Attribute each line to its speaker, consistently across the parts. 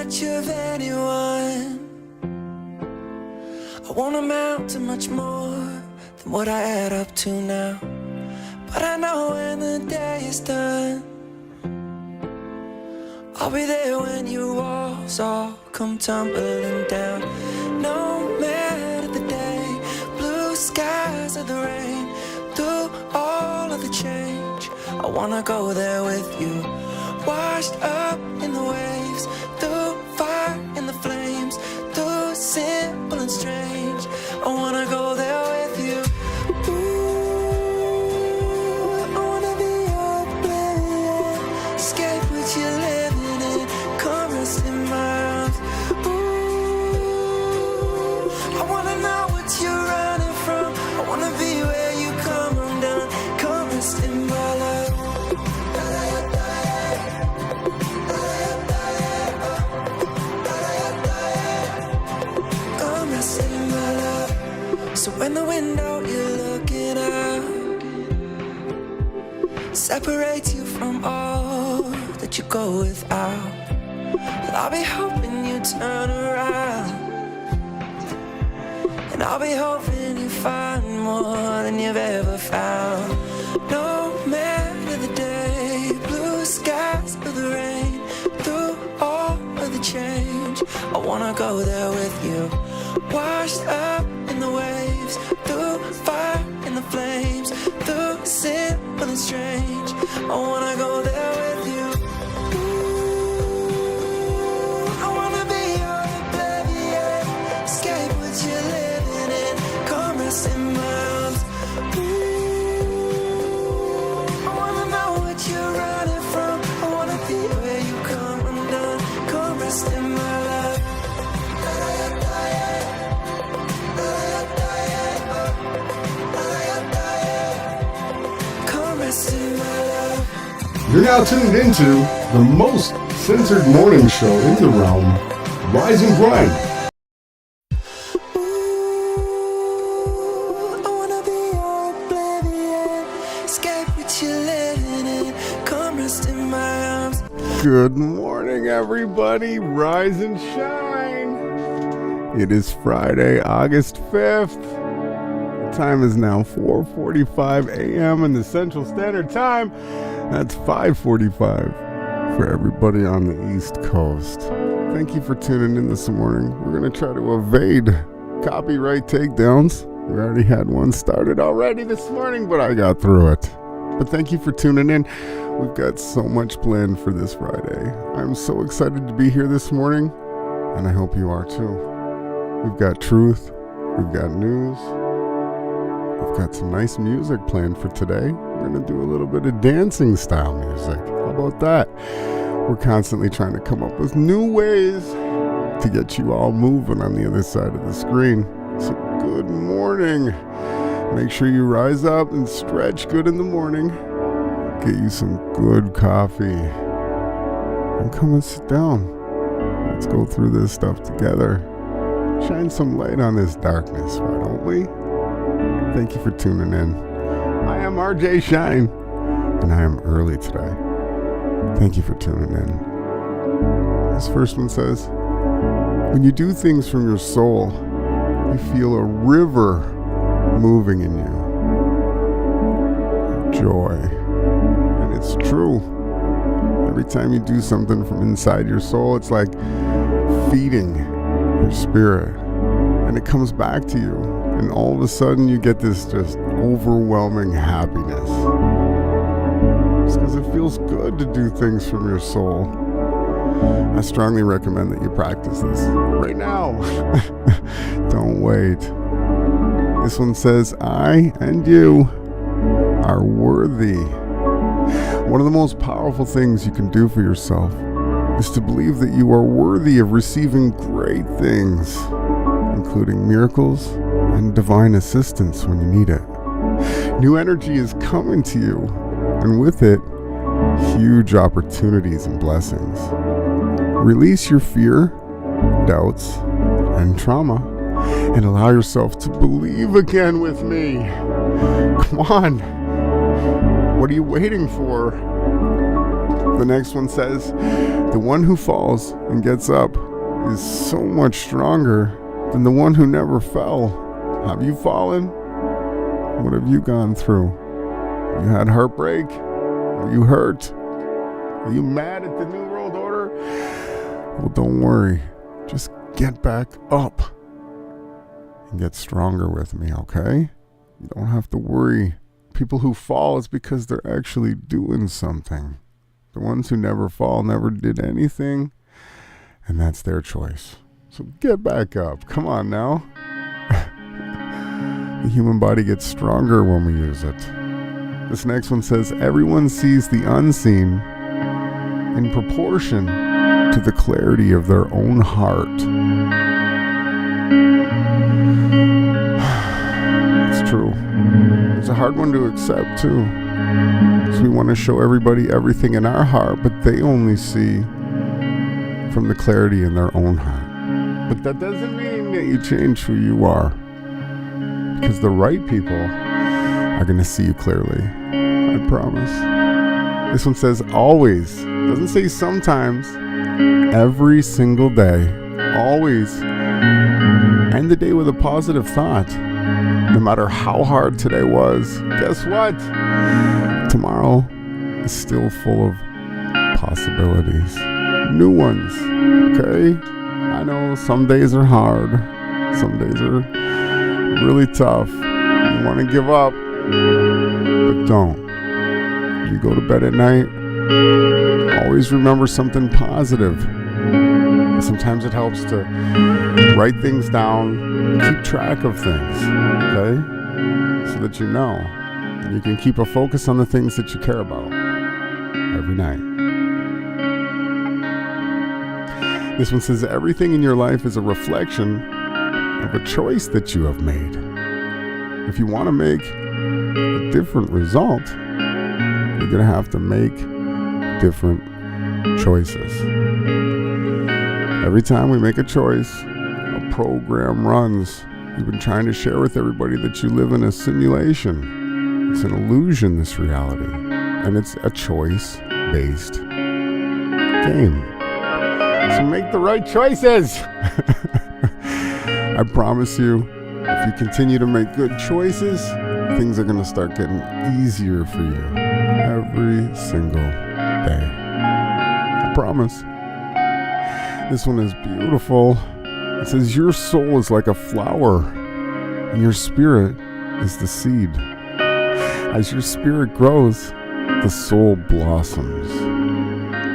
Speaker 1: much of anyone. I won't amount to much more than what I add up to now. But I know when the day is done, I'll be there when your walls all come tumbling down. No matter the day, blue skies or the rain, through all of the change, I wanna go there with you. Washed up in the waves, through fire and the flames, through simple and strange, I wanna go there with you. Ooh, I wanna be your oblivion, escape what you're living in, come rest in my arms. Ooh, I wanna know what you're running from, I wanna be where you come undone, come rest in my love. So when the window you're looking out separates you from all that you go without, well, I'll be hoping you turn around, and I'll be hoping you find more than you've ever found. No matter the day, blue skies or the rain, through all of the change, I wanna go there with you. Washed up in the waves, through fire and the flames, through simple and strange, I wanna go there with you. Ooh, I wanna be your oblivion, escape what you're living in, come rest in my arms. Ooh, I wanna know what you're running from, I wanna be where you come undone, come rest in my love.
Speaker 2: You're now tuned into the most censored morning show in the realm, Rise and Grind.
Speaker 1: Ooh, I wanna be your oblivion, escape what you're living in, come rest in my arms.
Speaker 2: Good morning, everybody. Rise and shine. It is Friday, August 5th. The time is now 4:45 a.m. in the Central Standard Time. That's 5:45 for everybody on the East Coast. Thank you for tuning in this morning. We're going to try to evade copyright takedowns. We already had one started already this morning, but I got through it. But thank you for tuning in. We've got so much planned for this Friday. I'm so excited to be here this morning, and I hope you are too. We've got truth. We've got news. We've got some nice music planned for today. We're going to do a little bit of dancing style music. How about that? We're constantly trying to come up with new ways to get you all moving on the other side of the screen. So good morning. Make sure you rise up and stretch good in the morning. Get you some good coffee. And come and sit down. Let's go through this stuff together. Shine some light on this darkness, why don't we? Thank you for tuning in. I am RJ Shine, and I am early today. Thank you for tuning in. This first one says, when you do things from your soul, you feel a river moving in you. Joy. And it's true. Every time you do something from inside your soul, it's like feeding your spirit. And it comes back to you. And all of a sudden you get this just overwhelming happiness. It's because it feels good to do things from your soul. I strongly recommend that you practice this right now. Don't wait. This one says, I and you are worthy. One of the most powerful things you can do for yourself is to believe that you are worthy of receiving great things, including miracles and divine assistance when you need it. New energy is coming to you, and with it, huge opportunities and blessings. Release your fear, doubts, and trauma, and allow yourself to believe again with me. Come on. What are you waiting for? The next one says, the one who falls and gets up is so much stronger than the one who never fell. Have you fallen? What have you gone through? You had heartbreak? Are you hurt? Are you mad at the New World Order? Well, don't worry. Just get back up and get stronger with me, okay? You don't have to worry. People who fall is because they're actually doing something. The ones who never fall never did anything, and that's their choice. So get back up. Come on now. The human body gets stronger when we use it. This next one says, everyone sees the unseen in proportion to the clarity of their own heart. It's true. It's a hard one to accept too. So we want to show everybody everything in our heart, but they only see from the clarity in their own heart. But that doesn't mean that you change who you are, because the right people are going to see you clearly. I promise. This one says always. Doesn't say sometimes. Every single day. Always. End the day with a positive thought. No matter how hard today was, guess what? Tomorrow is still full of possibilities. New ones. Okay? I know some days are hard. Some days are really tough. You want to give up, but don't. You go to bed at night, always remember something positive. And sometimes it helps to write things down, keep track of things, okay? So that you know. And you can keep a focus on the things that you care about every night. This one says, everything in your life is a reflection of a choice that you have made. If you want to make a different result, you're going to have to make different choices. Every time we make a choice, a program runs. We've been trying to share with everybody that you live in a simulation. It's an illusion, this reality. And it's a choice-based game. So make the right choices. I promise you, if you continue to make good choices, things are going to start getting easier for you every single day. I promise. This one is beautiful. It says, your soul is like a flower, and your spirit is the seed. As your spirit grows, the soul blossoms.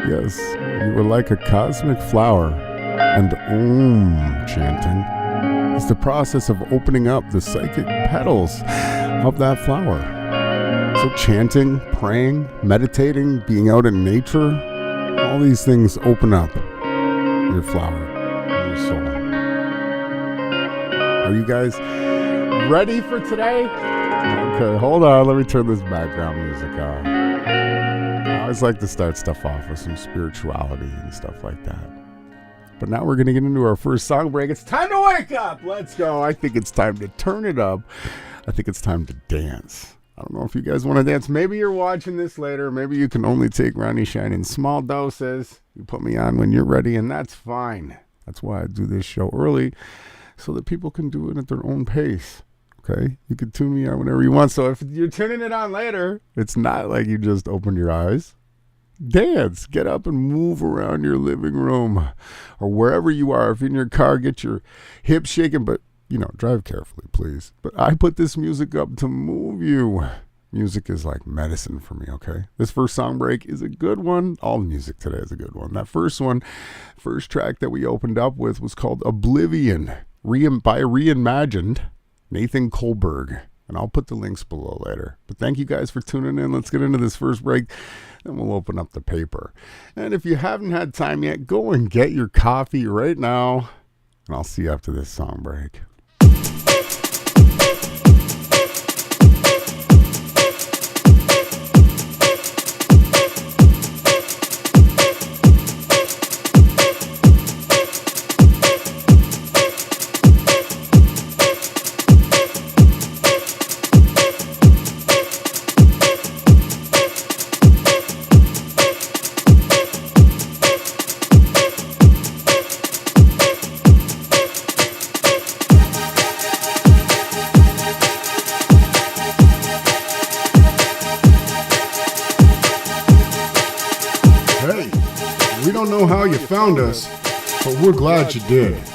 Speaker 2: Yes, you are like a cosmic flower, and Om chanting is the process of opening up the psychic petals of that flower. So chanting, praying, meditating, being out in nature, all these things open up your flower and your soul. Are you guys ready for today? Okay, hold on. Let me turn this background music on. I always like to start stuff off with some spirituality and stuff like that. But now we're going to get into our first song break. It's time to wake up. Let's go. I think it's time to turn it up. I think it's time to dance. I don't know if you guys want to dance. Maybe you're watching this later. Maybe you can only take Ronnie Shine in small doses. You put me on when you're ready, and that's fine. That's why I do this show early, so that people can do it at their own pace. Okay? You can tune me on whenever you want. So if you're tuning it on later, it's not like you just opened your eyes. Dance. Get up and move around your living room or wherever you are. If you're in your car, get your hips shaking, but drive carefully, please. But I put this music up to move you. Music is like medicine for me, okay? This first song break is a good one. All music today is a good one. That first track that we opened up with was called Oblivion by Reimagined, Nathan Kohlberg. And I'll put the links below later. But thank you guys for tuning in. Let's get into this first break. Then we'll open up the paper. And if you haven't had time yet, go and get your coffee right now. And I'll see you after this song break.
Speaker 3: know how you found us, but we're glad you did.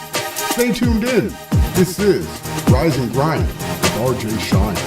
Speaker 3: Stay tuned in. This is Rise and Grind with RJ Shine.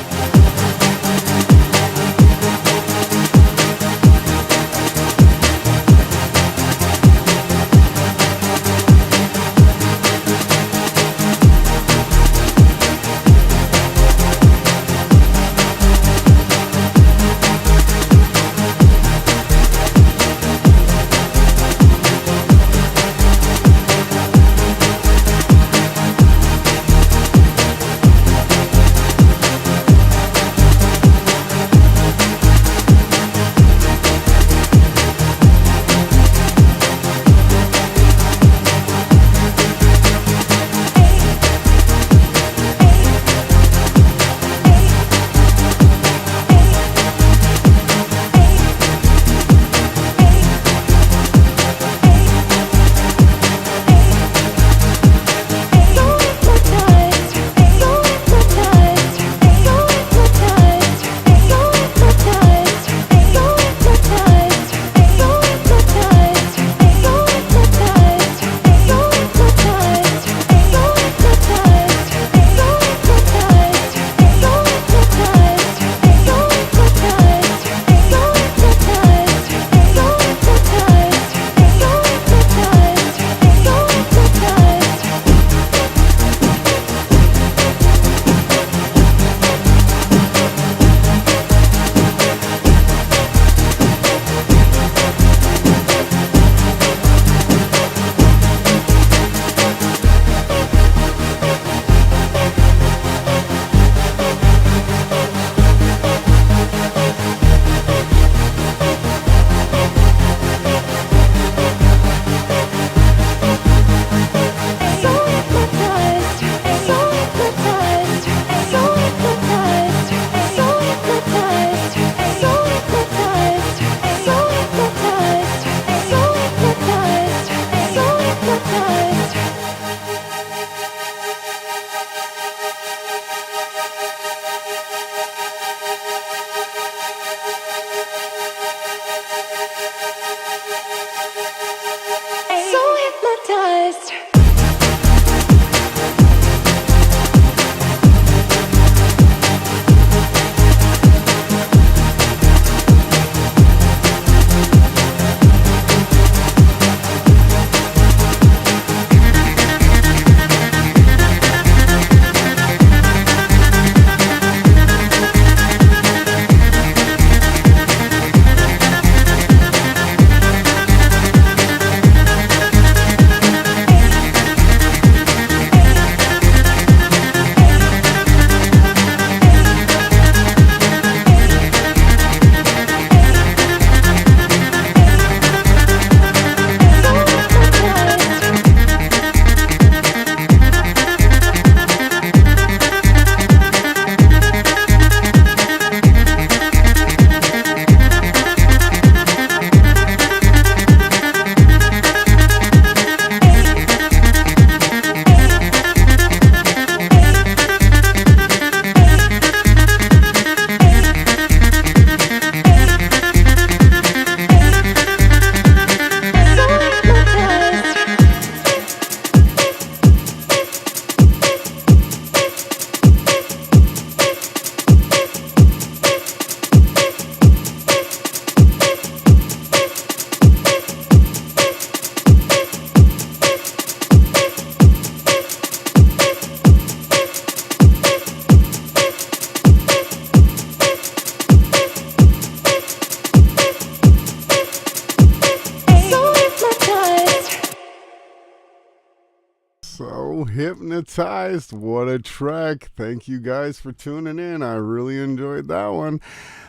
Speaker 2: So hypnotized. What a track. Thank you guys for tuning in. I really enjoyed that one.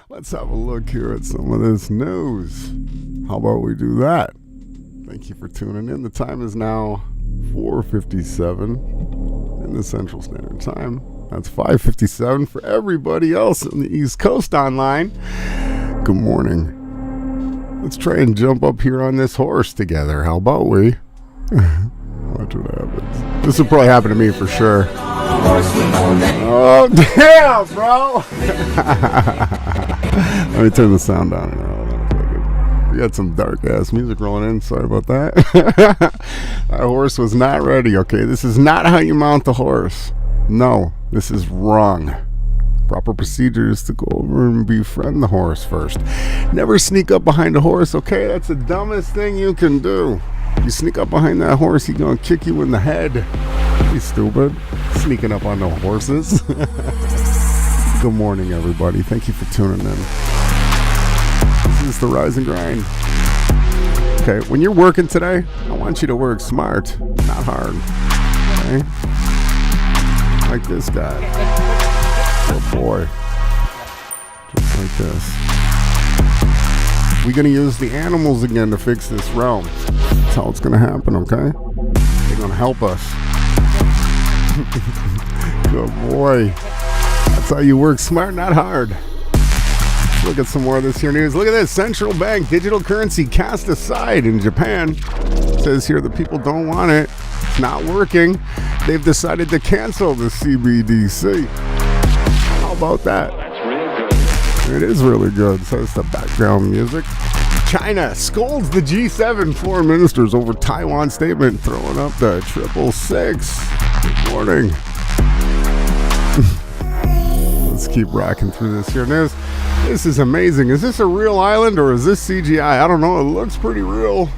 Speaker 2: Let's have a look here at some of this news. How about we do that? Thank you for tuning in. The time is now 4:57 in the Central Standard Time. That's 5:57 for everybody else in the East Coast online. Good morning. Let's try and jump up here on this horse together. How about we? Watch what happens. This will probably happen to me for sure. Oh, damn, bro. Let me turn the sound down. We got some dark ass music rolling in. Sorry about that. That horse was not ready. Okay, this is not how you mount the horse. No, this is wrong. Proper procedure is to go over and befriend the horse first. Never sneak up behind a horse, okay? That's the dumbest thing you can do. You sneak up behind that horse, he's gonna kick you in the head. You stupid. Sneaking up on the horses. Good morning, everybody. Thank you for tuning in. This is the Rise and Grind. Okay, when you're working today, I want you to work smart, not hard. Okay? Like this guy. Oh boy. Just like this. We're gonna use the animals again to fix this realm. That's how it's gonna happen, okay? They're gonna help us. Good boy. That's how you work smart, not hard. Let's look at some more of this here news. Look at this. Central bank digital currency cast aside in Japan. It says here the people don't want it. It's not working. They've decided to cancel the CBDC. How about that?
Speaker 4: That's really good.
Speaker 2: It is really good, says the background music. China scolds the G7 foreign ministers over Taiwan statement, throwing up the 666. Good morning. Let's keep rocking through this here news. This is amazing. Is this a real island or is this CGI? I don't know. It looks pretty real.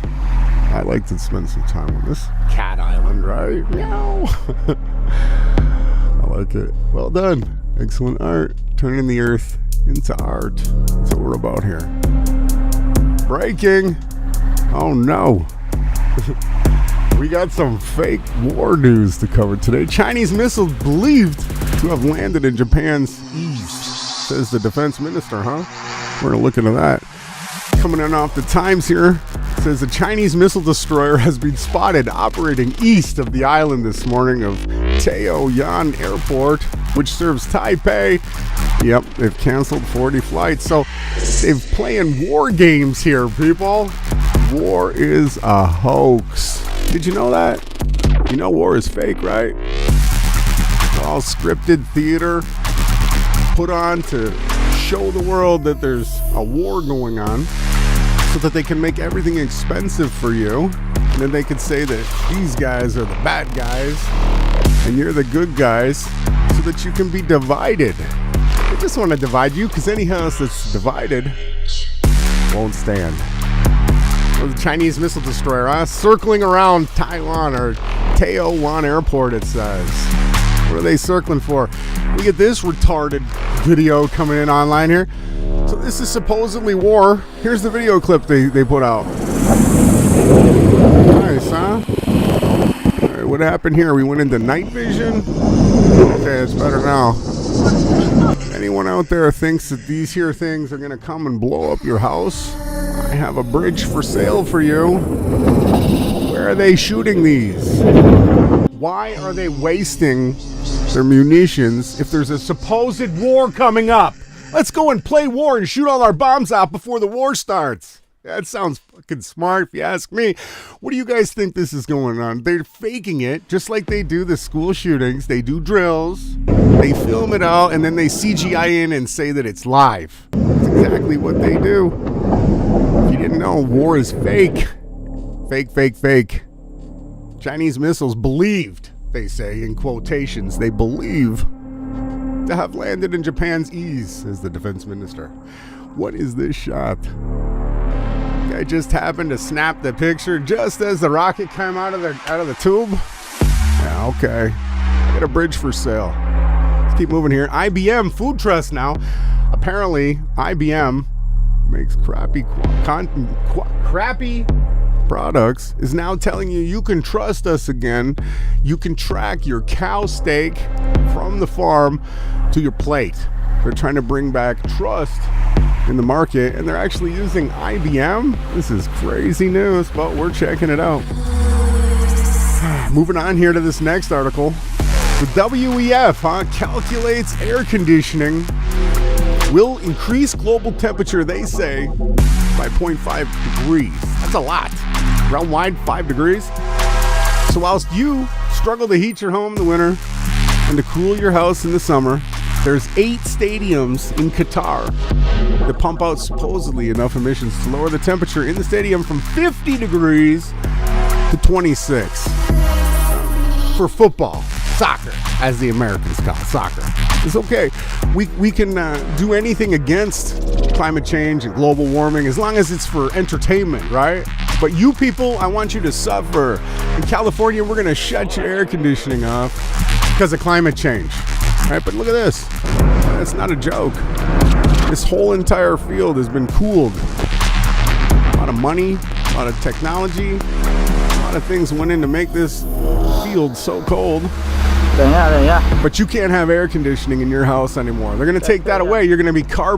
Speaker 2: I like to spend some time on this cat island, right? Meow. I like it. Well done. Excellent art. Turning the earth into art. That's what we're about here. Breaking. Oh no. We got some fake war news to cover today. Chinese missiles believed to have landed in Japan's east, says the defense minister, huh? We're going to look into that. Coming in off the Times here, says a Chinese missile destroyer has been spotted operating east of the island this morning of Taoyuan Airport, which serves Taipei. Yep, they've canceled 40 flights. So they've playing war games here, people. War is a hoax. Did you know that? You know war is fake, right? All scripted theater put on to show the world that there's a war going on so that they can make everything expensive for you. And then they could say that these guys are the bad guys and you're the good guys so that you can be divided. They just want to divide you because any house that's divided won't stand. The Chinese missile destroyer circling around Taiwan or Taoyuan Airport, it says. What are they circling for? We get this retarded video coming in online here. So this is supposedly war. Here's the video clip they put out. Nice, huh? All right, what happened here? We went into night vision. Okay, it's better now. Anyone out there thinks that these here things are gonna come and blow up your house? I have a bridge for sale for you. Where are they shooting these? Why are they wasting their munitions if there's a supposed war coming up? Let's go and play war and shoot all our bombs out before the war starts. That sounds fucking smart if you ask me. What do you guys think this is going on? They're faking it just like they do the school shootings. They do drills, they film it out, and then they CGI in and say that it's live. That's exactly what they do. If you didn't know, war is fake. Fake, fake, fake. Chinese missiles believed, they say in quotations, they believe to have landed in Japan's east, says the defense minister. What is this shot? I just happened to snap the picture just as the rocket came out of the tube. Yeah, okay. Got a bridge for sale. Let's keep moving here. IBM Food Trust now. Apparently, IBM makes crappy products, is now telling you can trust us again. You can track your cow steak from the farm to your plate. They're trying to bring back trust in the market, and they're actually using IBM. This is crazy news, but we're checking it out. Moving on here to this next article. The WEF calculates air conditioning will increase global temperature, they say, by 0.5 degrees. That's a lot. Round wide, 5 degrees. So whilst you struggle to heat your home in the winter and to cool your house in the summer, There's 8 stadiums in Qatar that pump out supposedly enough emissions to lower the temperature in the stadium from 50 degrees to 26 for football, soccer, as the Americans call it, soccer. It's okay. We can do anything against climate change and global warming as long as it's for entertainment, right? But you people, I want you to suffer. In California, we're going to shut your air conditioning off because of climate change. Right? But look at this. That's not a joke. This whole entire field has been cooled. A lot of money, a lot of technology, a lot of things went in to make this field so cold. But you can't have air conditioning in your house anymore. They're going to take that away. You're going to be they're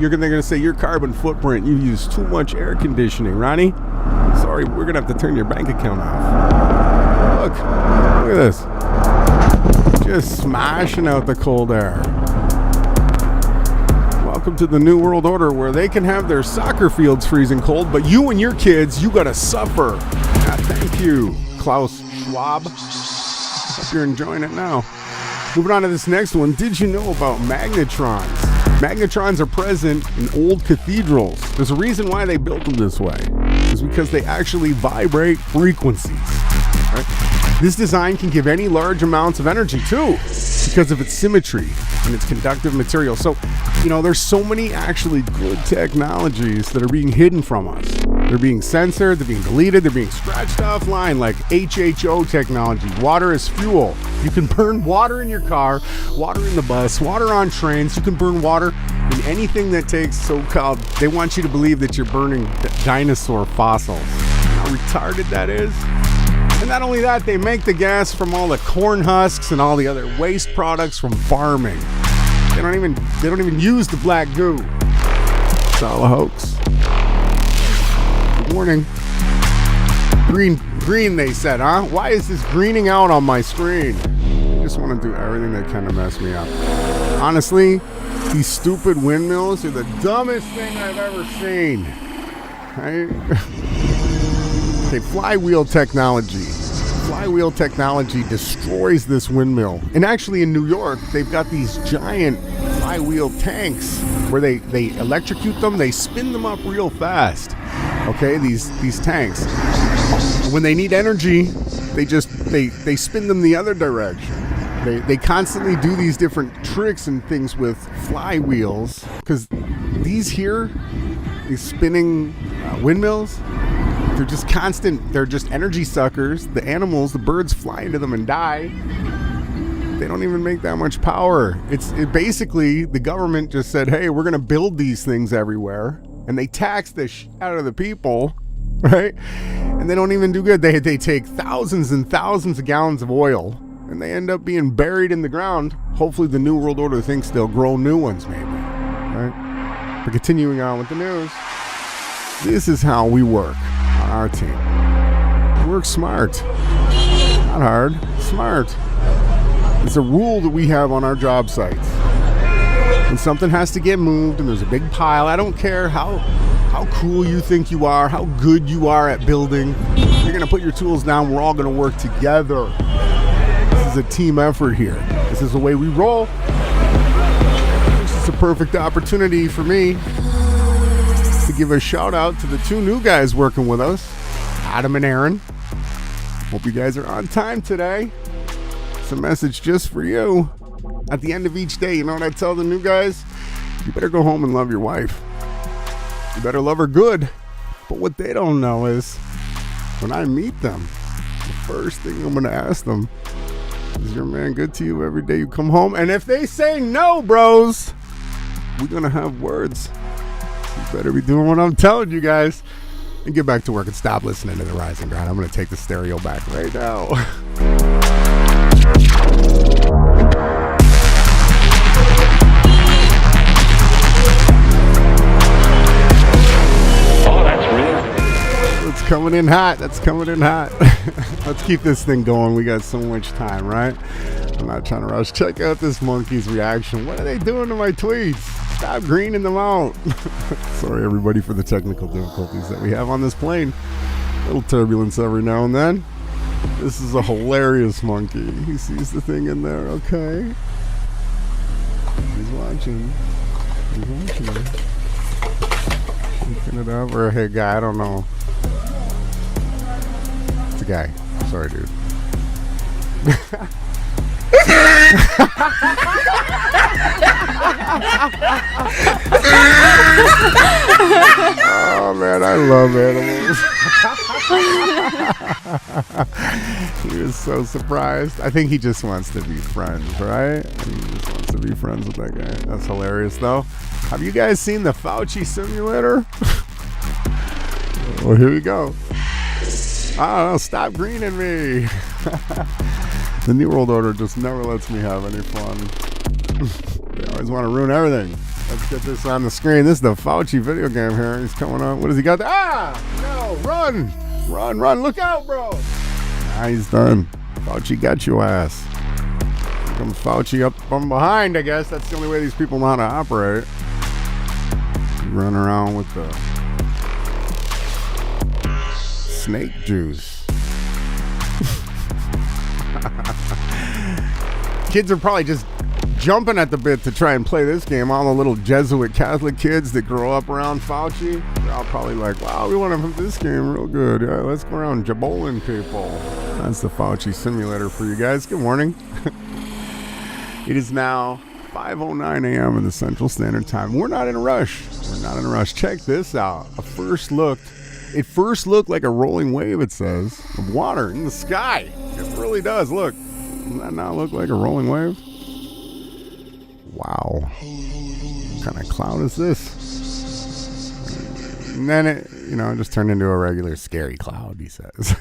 Speaker 2: going to say your carbon footprint. You use too much air conditioning, Ronnie. Sorry, we're going to have to turn your bank account off. Look at this. Just smashing out the cold air. Welcome to the New World Order where they can have their soccer fields freezing cold, but you and your kids, you got to suffer. Thank you, Klaus Schwab. Hope you're enjoying it now. Moving on to this next one. Did you know about magnetrons? Magnetrons are present in old cathedrals. There's a reason why they built them this way. It's because they actually vibrate frequencies. Right? This design can give any large amounts of energy too, because of its symmetry and its conductive material. So, there's so many actually good technologies that are being hidden from us. They're being censored, they're being deleted, they're being scratched offline, like HHO technology, water as fuel. You can burn water in your car, water in the bus, water on trains. You can burn water in anything that takes so-called, they want you to believe that you're burning dinosaur fossils. How retarded that is. And not only that, they make the gas from all the corn husks and all the other waste products from farming. They don't even use the black goo. It's all a hoax. Good morning. Green, they said, huh? Why is this greening out on my screen? I just want to do everything that kind of messed me up. Honestly, these stupid windmills are the dumbest thing I've ever seen. Right? Okay, flywheel technology. Flywheel technology destroys this windmill. And actually in New York, they've got these giant flywheel tanks where they electrocute them, they spin them up real fast. Okay, these tanks. When they need energy, they spin them the other direction. They constantly do these different tricks and things with flywheels because these spinning windmills, they're just constant. They're just energy suckers. The animals, the birds fly into them and die. They don't even make that much power. It basically, the government just said, hey, we're going to build these things everywhere. And they tax the out of the people, right? And they don't even do good. They take thousands and thousands of gallons of oil and they end up being buried in the ground. Hopefully the New World Order thinks they'll grow new ones maybe, right? But continuing on with the news, this is how we work on our team. We work smart. Not hard, smart. It's a rule that we have on our job sites. When something has to get moved and there's a big pile, I don't care how cool you think you are, how good you are at building, you're going to put your tools down. We're all going to work together. This is a team effort here. This is the way we roll. This is a perfect opportunity for me to give a shout out to the 2 new guys working with us, Adam and Aaron. Hope you guys are on time today. It's a message just for you. At the end of each day, you know what I tell the new guys? You better go home and love your wife. You better love her good. But what they don't know is, when I meet them, the first thing I'm going to ask them is, your man good to you every day you come home? And if they say no, bros, we're going to have words. You better be doing what I'm telling you guys. And get back to work and stop listening to the Rise and Grind. I'm going to take the stereo back right now. Coming in hot. That's coming in hot. Let's keep this thing going. We got so much time, right? I'm not trying to rush. Check out this monkey's reaction. What are they doing to my tweets? Stop greening them out. Sorry, everybody, for the technical difficulties that we have on this plane. A little turbulence every now and then. This is a hilarious monkey. He sees the thing in there. Okay. He's watching. He's watching. Picking it up. Or hey, guy, I don't know. It's a guy. Sorry, dude. Oh man, I love animals. He was so surprised. I think he just wants to be friends, right? He just wants to be friends with that guy. That's hilarious, though. Have you guys seen the Fauci simulator? Well, here we go. Oh, stop greening me. The New World Order just never lets me have any fun. They always want to ruin everything. Let's get this on the screen. This is the Fauci video game here. He's coming on. What has he got there? Ah! No! Run! Run, run. Look out, bro! Ah, he's done. Fauci got your ass. Here comes Fauci up from behind, I guess. That's the only way these people know how to operate. Run around with the snake juice. Kids are probably just jumping at the bit to try and play this game. All the little Jesuit Catholic kids that grow up around Fauci, they're all probably like, wow, we want to have this game real good. Yeah, let's go around jaboling people. That's the Fauci simulator for you guys. Good morning. It is now 5:09 a.m. in the Central Standard Time. We're not in a rush. We're not in a rush. Check this out. It first looked like a rolling wave, it says, of water in the sky. It really does. Look. Doesn't that not look like a rolling wave? Wow. What kind of cloud is this? And then it, just turned into a regular scary cloud, he says.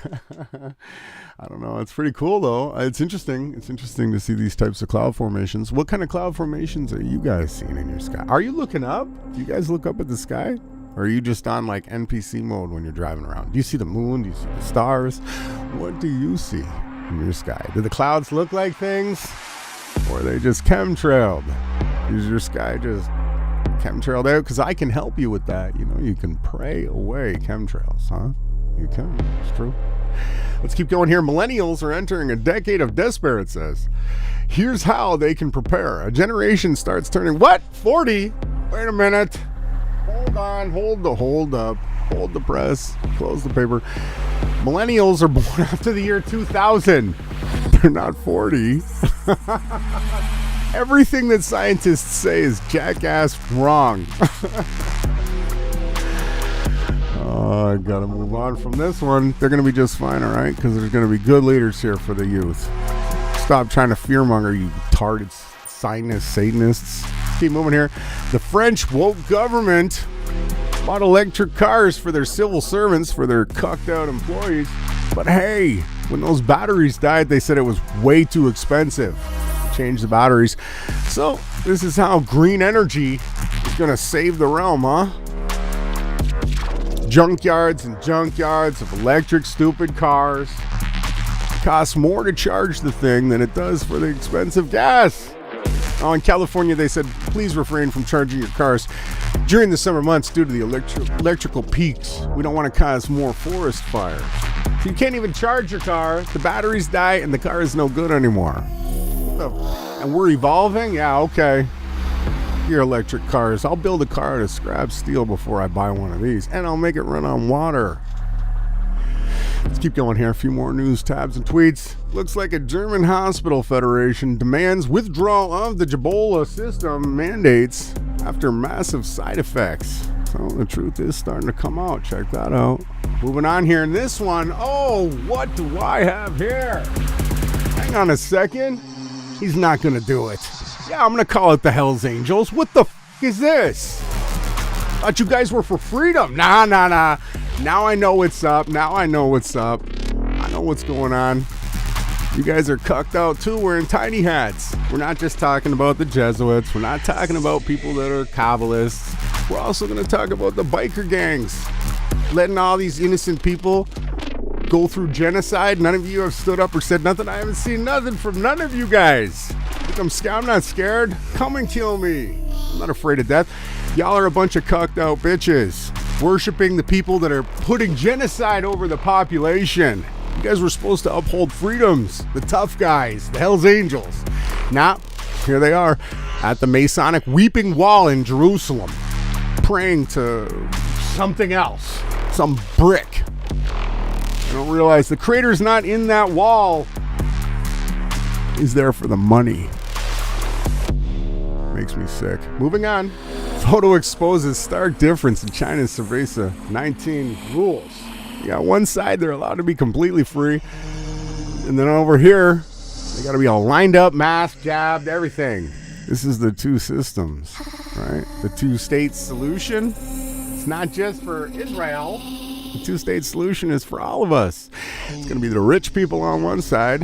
Speaker 2: I don't know. It's pretty cool, though. It's interesting. It's interesting to see these types of cloud formations. What kind of cloud formations are you guys seeing in your sky? Are you looking up? Do you guys look up at the sky? Or are you just on like NPC mode when you're driving around? Do you see the moon? Do you see the stars? What do you see in your sky? Do the clouds look like things? Or are they just chemtrailed? Is your sky just chemtrailed out? Because I can help you with that. You can pray away chemtrails, huh? You can. It's true. Let's keep going here. Millennials are entering a decade of despair, it says. Here's how they can prepare. A generation starts turning, what? 40? Wait a minute. Hold on. Hold up. Hold the press. Close the paper. Millennials are born after the year 2000. They're not 40. Everything that scientists say is jackass wrong. Oh, I gotta move on from this one. They're gonna be just fine, all right? Because there's gonna be good leaders here for the youth. Stop trying to fearmonger, you retarded Satanists. Keep moving here. The French woke government bought electric cars for their civil servants, for their cucked out employees. But hey, when those batteries died, they said it was way too expensive to change the batteries. So this is how green energy is going to save the realm, huh? Junkyards and junkyards of electric stupid cars. It costs more to charge the thing than it does for the expensive gas. Oh, in California, they said, please refrain from charging your cars during the summer months due to the electrical peaks. We don't want to cause more forest fires. So you can't even charge your car. The batteries die and the car is no good anymore. And we're evolving? Yeah, okay. Your electric cars. I'll build a car out of scrap steel before I buy one of these. And I'll make it run on water. Let's keep going here. A few more news tabs and tweets. Looks like a German hospital federation demands withdrawal of the Ebola system mandates after massive side effects. So the truth is starting to come out. Check that out. Moving on here in this one. Oh, what do I have here? Hang on a second. He's not going to do it. Yeah, I'm going to call it the Hells Angels. What the f*** is this? Thought you guys were for freedom. Nah. Now I know what's up. I know what's going on. You guys are cucked out too, wearing tiny hats. We're not just talking about the Jesuits. We're not talking about people that are Kabbalists. We're also going to talk about the biker gangs. Letting all these innocent people go through genocide. None of you have stood up or said nothing. I haven't seen nothing from none of you guys. I'm not scared. Come and kill me. I'm not afraid of death. Y'all are a bunch of cucked out bitches. Worshiping the people that are putting genocide over the population. You guys were supposed to uphold freedoms. The tough guys. The Hells Angels. Now, here they are. at the Masonic Weeping Wall in Jerusalem, praying to something else, some brick. I don't realize the creator's not in that wall. He's there for the money. Makes me sick. Moving on. Photo exposes stark difference in China's Cerveza 19 rules. You got one side, they're allowed to be completely free. And then over here, they got to be all lined up, masked, jabbed, everything. This is the two systems, right? The two-state solution. It's not just for Israel. The two-state solution is for all of us. It's going to be the rich people on one side,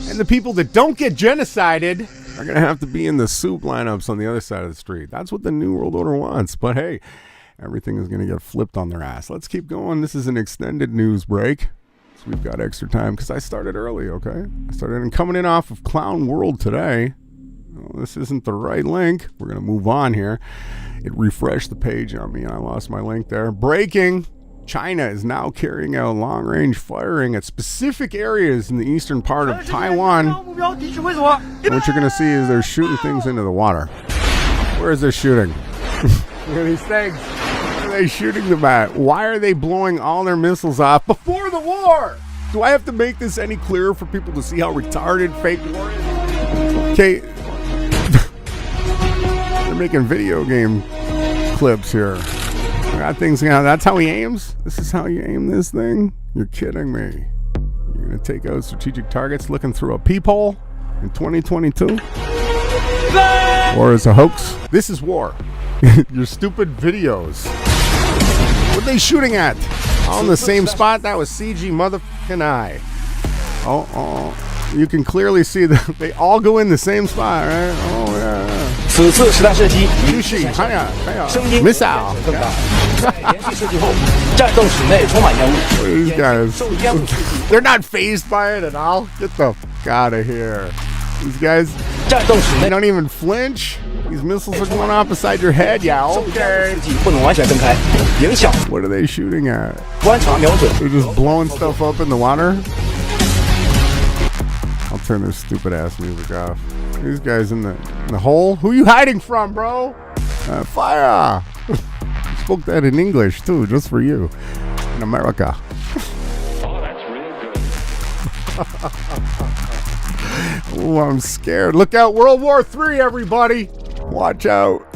Speaker 2: and the people that don't get genocided are going to have to be in the soup lineups on the other side of the street. That's what the New World Order wants. But hey, everything is going to get flipped on their ass. Let's keep going. This is an extended news break. So we've got extra time because I started early, okay? I started coming in off of Clown World today. Oh, this isn't the right link. We're going to move on here. It refreshed the page on me and I lost my link there. Breaking. China is now carrying out long-range firing at specific areas in the eastern part of Taiwan. And what you're going to see is they're shooting things into the water. Where is they shooting? Look at these things. Where are they shooting them at? Why are they blowing all their missiles off before the war? Do I have to make this any clearer for people to see how retarded fake war is? Okay. They're making video game clips here. Got things, that's how he aims? This is how you aim this thing? You're kidding me. You're going to take out strategic targets looking through a peephole in 2022? Or is a hoax? This is war. Your stupid videos. What are they shooting at? All in the same spot? That was CG motherfucking eye. Oh. You can clearly see that they all go in the same spot, right? Oh, yeah. Missile. These guys, they're not fazed by it at all. Get the fuck out of here. These guys, they don't even flinch. These missiles are going off beside your head. Yeah, okay. What are they shooting at? They're just blowing stuff up in the water. I'll turn this stupid ass music off. These guys in the hole. Who are you hiding from, bro? Fire! Spoke that in English too, just for you. In America.
Speaker 4: Oh, that's really good.
Speaker 2: Oh, I'm scared. Look out, World War III, everybody! Watch out.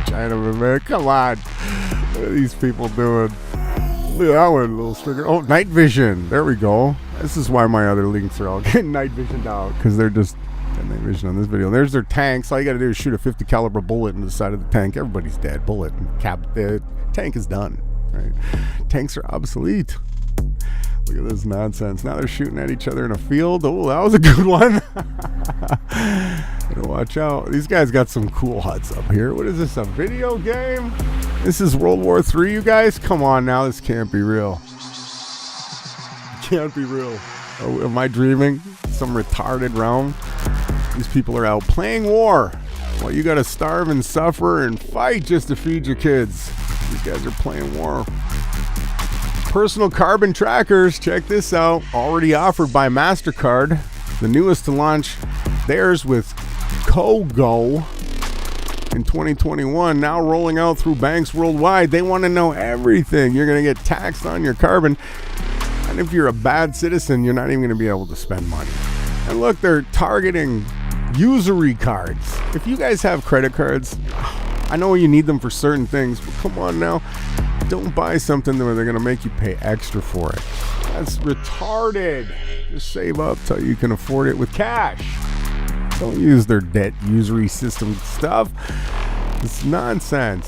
Speaker 2: Chinaman, man, come on. What are these people doing? Look at that one, a little sticker. Oh, night vision. There we go. This is why my other links are all getting night visioned out, because they're just getting night vision on this video. There's their tanks. All you got to do is shoot a 50 caliber bullet into the side of the tank. Everybody's dead. Bullet. The tank is done. Right? Tanks are obsolete. Look at this nonsense. Now they're shooting at each other in a field. Oh, that was a good one. Watch out. These guys got some cool huts up here. What is this, a video game? This is World War III, you guys? Come on now. This can't be real. Can't be real. Oh, am I dreaming? Some retarded realm? These people are out playing war. Well, you gotta starve and suffer and fight just to feed your kids. These guys are playing war. Personal carbon trackers, check this out. Already offered by MasterCard. The newest to launch theirs with Kogo in 2021. Now rolling out through banks worldwide. They want to know everything. You're gonna get taxed on your carbon. And if you're a bad citizen, you're not even going to be able to spend money. And look, they're targeting usury cards. If you guys have credit cards, I know you need them for certain things, but come on now. Don't buy something where they're going to make you pay extra for it. That's retarded. Just save up till you can afford it with cash. Don't use their debt usury system stuff. It's nonsense.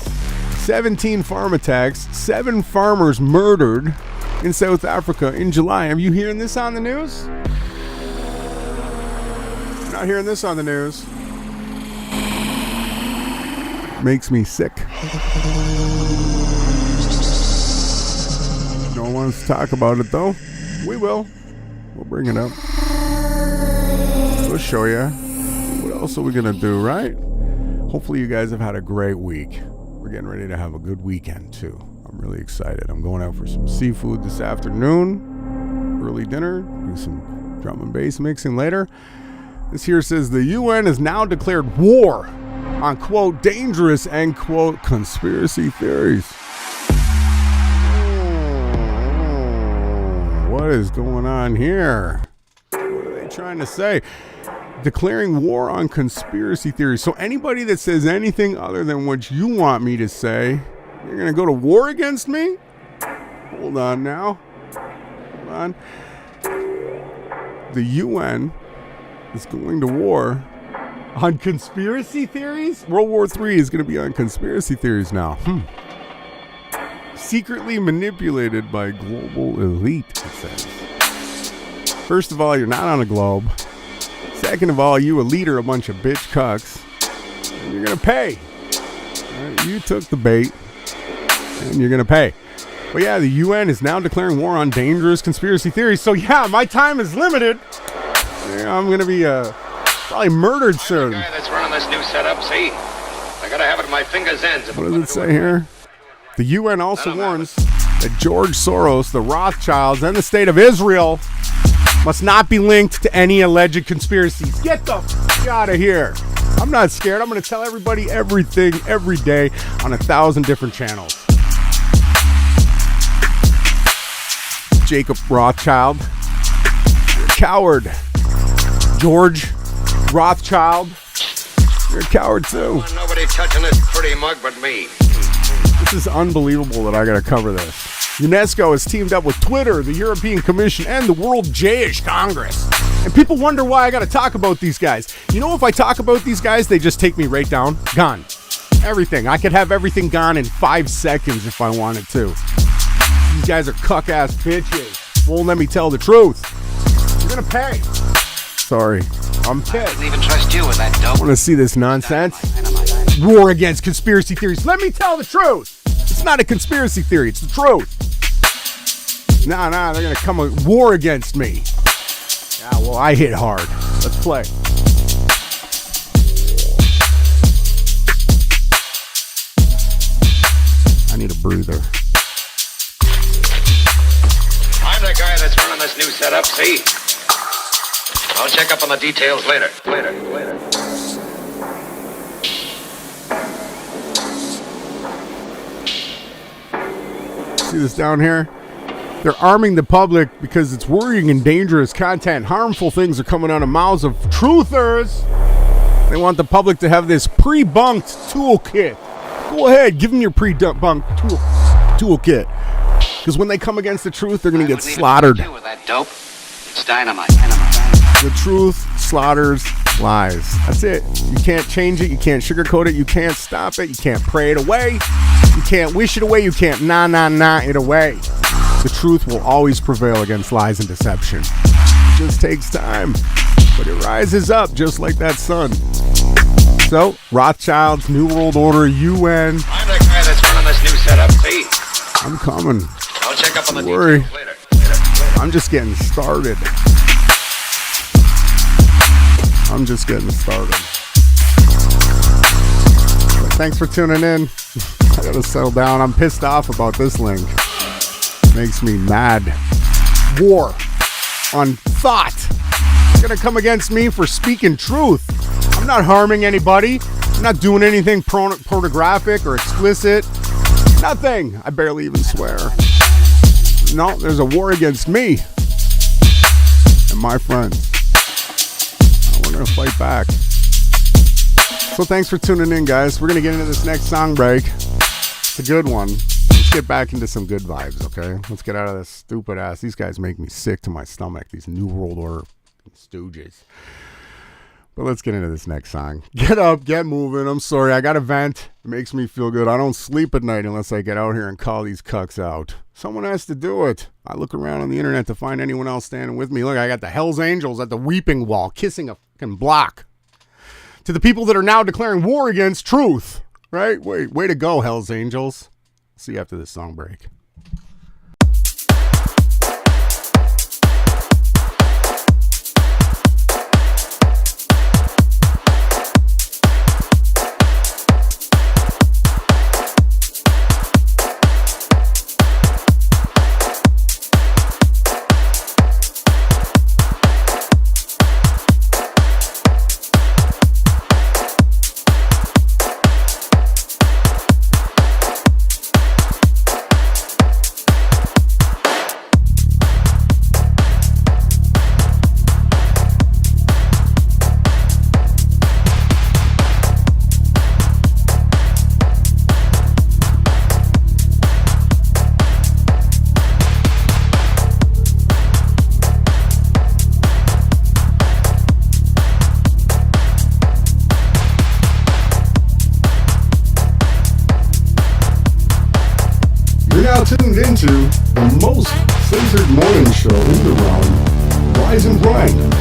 Speaker 2: 17 farm attacks, 7 farmers murdered in South Africa in July. Are you hearing this on the news? Not hearing this on the news. Makes me sick. No one wants to talk about it though. We will. We'll bring it up. We'll show you. What else are we gonna do, right? Hopefully you guys have had a great week. We're getting ready to have a good weekend too. I'm really excited. I'm going out for some seafood this afternoon. Early dinner. Do some drum and bass mixing later. This here says the UN has now declared war on, quote, dangerous, end quote, conspiracy theories. What is going on here? What are they trying to say? Declaring war on conspiracy theories. So anybody that says anything other than what you want me to say, you're going to go to war against me? Hold on now. Hold on. The UN is going to war on conspiracy theories? World War III is going to be on conspiracy theories now. Secretly manipulated by global elite, it says. First of all, you're not on a globe. Second of all, you elite are a bunch of bitch cucks. And you're going to pay. Right? You took the bait, and you're going to pay. But yeah, the UN is now declaring war on dangerous conspiracy theories. So yeah, my time is limited. Yeah, I'm going to be probably murdered soon.
Speaker 5: The guy that's running this new setup, see? I got to have it at my fingers' ends.
Speaker 2: What does it say here? The UN also warns that George Soros, the Rothschilds, and the state of Israel must not be linked to any alleged conspiracies. Get the f*** out of here. I'm not scared. I'm going to tell everybody everything every day on 1,000 different channels. Jacob Rothschild, you're a coward. George Rothschild, you're a coward too.
Speaker 5: Nobody touching this pretty mug but me.
Speaker 2: This is unbelievable that I got to cover this. UNESCO has teamed up with Twitter, the European Commission, and the World Jewish Congress. And people wonder why I got to talk about these guys. You know, if I talk about these guys, they just take me right down. Gone. Everything. I could have everything gone in 5 seconds if I wanted to. These guys are cuck-ass bitches. Won't let me tell the truth. You're going to pay. Sorry. I'm pissed.
Speaker 5: I didn't even trust you with that dope.
Speaker 2: Want to see this nonsense? War against conspiracy theories. Let me tell the truth. It's not a conspiracy theory. It's the truth. Nah, they're going to come a war against me. Yeah, well, I hit hard. Let's play. I need a breather.
Speaker 5: I'm the guy that's running this new setup, see? I'll check up on the details later.
Speaker 2: See this down here? They're arming the public because it's worrying and dangerous content. Harmful things are coming out of mouths of truthers. They want the public to have this pre-bunked toolkit. Go ahead, give them your pre-bunked toolkit. Because when they come against the truth, they're going to get slaughtered.
Speaker 5: With that dope, it's dynamite.
Speaker 2: The truth slaughters lies. That's it. You can't change it. You can't sugarcoat it. You can't stop it. You can't pray it away. You can't wish it away. You can't nah it away. The truth will always prevail against lies and deception. It just takes time, but it rises up just like that sun. So, Rothschilds, New World Order, UN.
Speaker 5: I'm the guy that's running this new setup, see?
Speaker 2: I'm coming.
Speaker 5: I'll check up on the
Speaker 2: Don't
Speaker 5: details later.
Speaker 2: I'm just getting started. I'm just getting started. But thanks for tuning in. I gotta settle down. I'm pissed off about this link. Makes me mad. War on thought. You're gonna come against me for speaking truth. I'm not harming anybody. I'm not doing anything pornographic or explicit. Nothing. I barely even swear. No, there's a war against me and my friends. We're going to fight back. So thanks for tuning in, guys. We're going to get into this next song break. It's a good one. Let's get back into some good vibes, okay? Let's get out of this stupid ass. These guys make me sick to my stomach, these New World Order stooges. But let's get into this next song. Get up, get moving. I'm sorry, I got a vent. It makes me feel good. I don't sleep at night unless I get out here and call these cucks out. Someone has to do it. I look around on the internet to find anyone else standing with me. Look, I got the Hells Angels at the weeping wall, kissing a fucking block. To the people that are now declaring war against truth, right? Way to go, Hells Angels. See you after this song break.
Speaker 3: the most censored morning show in the realm, Rise and Grind.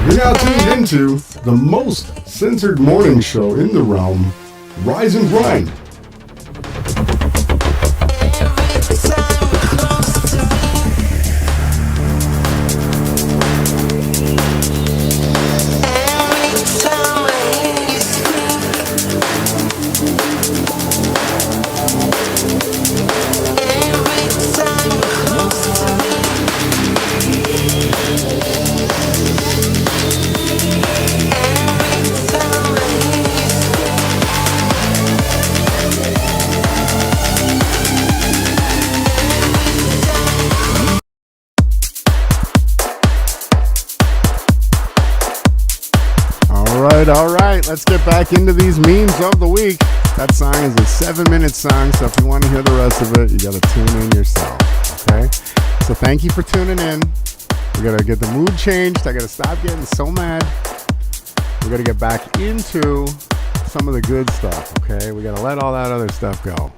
Speaker 3: You're now tuned into the most censored morning show in the realm, Rise and Grind. All right, let's get back into these memes of the week. That song is a 7-minute song, so if you want to hear the rest of it, you got to tune in yourself, okay? So thank you for tuning in. We got to get the mood changed. I got to stop getting so mad. We got to get back into some of the good stuff, okay? We got to let all that other stuff go.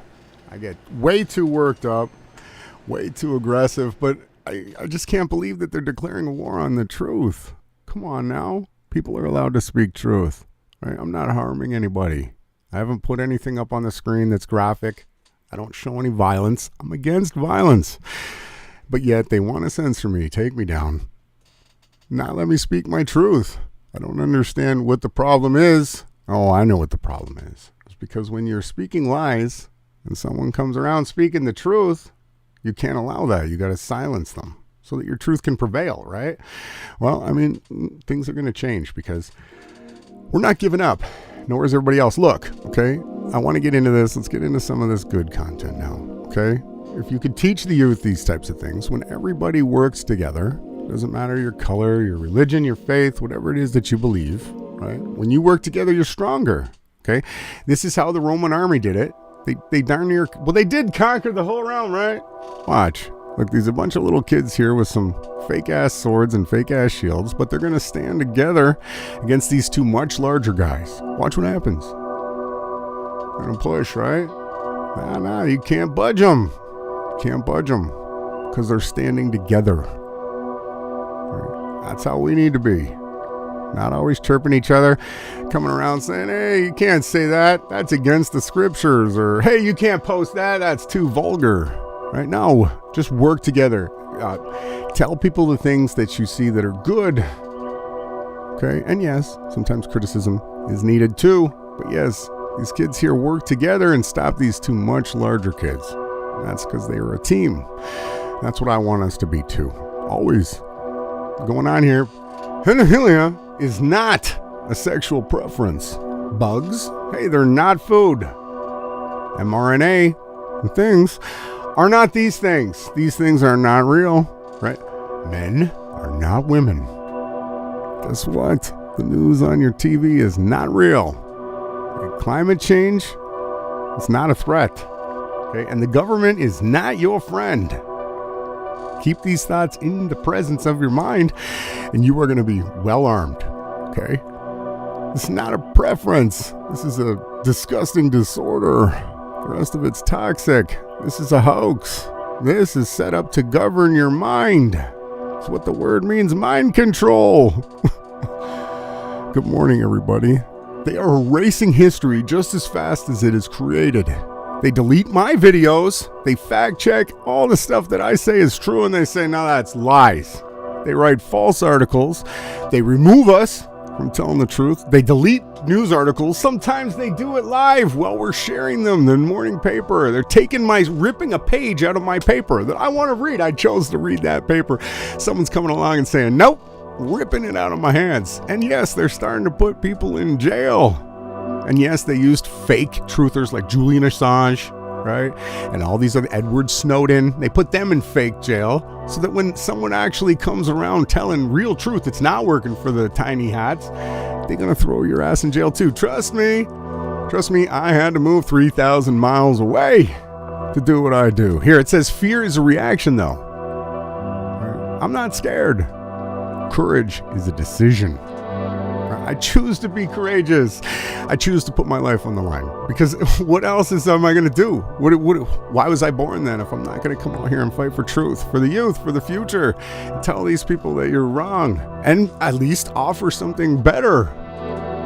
Speaker 3: I get way too worked up, way too aggressive, but I just can't believe that they're declaring a war on the truth. Come on now. People are allowed to speak truth, right? I'm not harming anybody. I haven't put anything up on the screen that's graphic. I don't show any violence. I'm against violence. But yet they want to censor me, take me down, not let me speak my truth. I don't understand what the problem is. Oh, I know what the problem is. It's because when you're speaking lies and someone comes around speaking the truth, you can't allow that. You got to silence them so that your truth can prevail, right? Well, I mean, things are going to change because we're not giving up, nor is everybody else. Look, okay, I want to get into this. Let's get into some of this good content now, okay? If you could teach the youth these types of things, when everybody works together, doesn't matter your color, your religion, your faith, whatever it is that you believe, right? When you work together, you're stronger, okay? This is how the Roman army did it. They darn near, well, they did conquer the whole realm, right? Watch. Look, there's a bunch of little kids here with some fake-ass swords and fake-ass shields, but they're going to stand together against these two much larger guys. Watch what happens. They're going to push, right? Nah, you can't budge them. Can't budge them because they're standing together. Right? That's how we need to be. Not always chirping each other, coming around saying, hey, you can't say that. That's against the scriptures. Or, hey, you can't post that. That's too vulgar. Right? No, just work together. Tell people the things that you see that are good. Okay? And yes, sometimes criticism is needed too. But yes, these kids here work together and stop these two much larger kids. And that's because they were a team. That's what I want us to be too. Always. Going on here. Pedophilia is not a sexual preference. Bugs, hey, they're not food. mRNA and things are not these things. These things are not real, right? Men are not women. Guess what? The news on your TV is not real. Climate change, it's not a threat. Okay? And the government is not your friend. Keep these thoughts in the presence of your mind, and you are going to be well armed. Okay? It's not a preference. This is a disgusting disorder. The rest of it's toxic. This is a hoax. This is set up to govern your mind. That's what the word means, mind control. Good morning, everybody. They are erasing history just as fast as it is created. They delete my videos. They fact check all the stuff that I say is true, and they say, no, that's lies. They write false articles. They remove us from telling the truth. They delete news articles. Sometimes they do it live while we're sharing them, the morning paper. They're ripping a page out of my paper that I want to read. I chose to read that paper. Someone's coming along and saying, nope, ripping it out of my hands. And yes, they're starting to put people in jail. And yes, they used fake truthers like Julian Assange, right? And all these other Edward Snowden. They put them in fake jail so that when someone actually comes around telling real truth, it's not working for the tiny hats, they're going to throw your ass in jail too. Trust me. Trust me, I had to move 3,000 miles away to do what I do. Here, it says fear is a reaction, though. I'm not scared. Courage is a decision. I choose to be courageous. I choose to put my life on the line. Because what else am I going to do? Why was I born then if I'm not going to come out here and fight for truth, for the youth, for the future, and tell these people that you're wrong, and at least offer something better?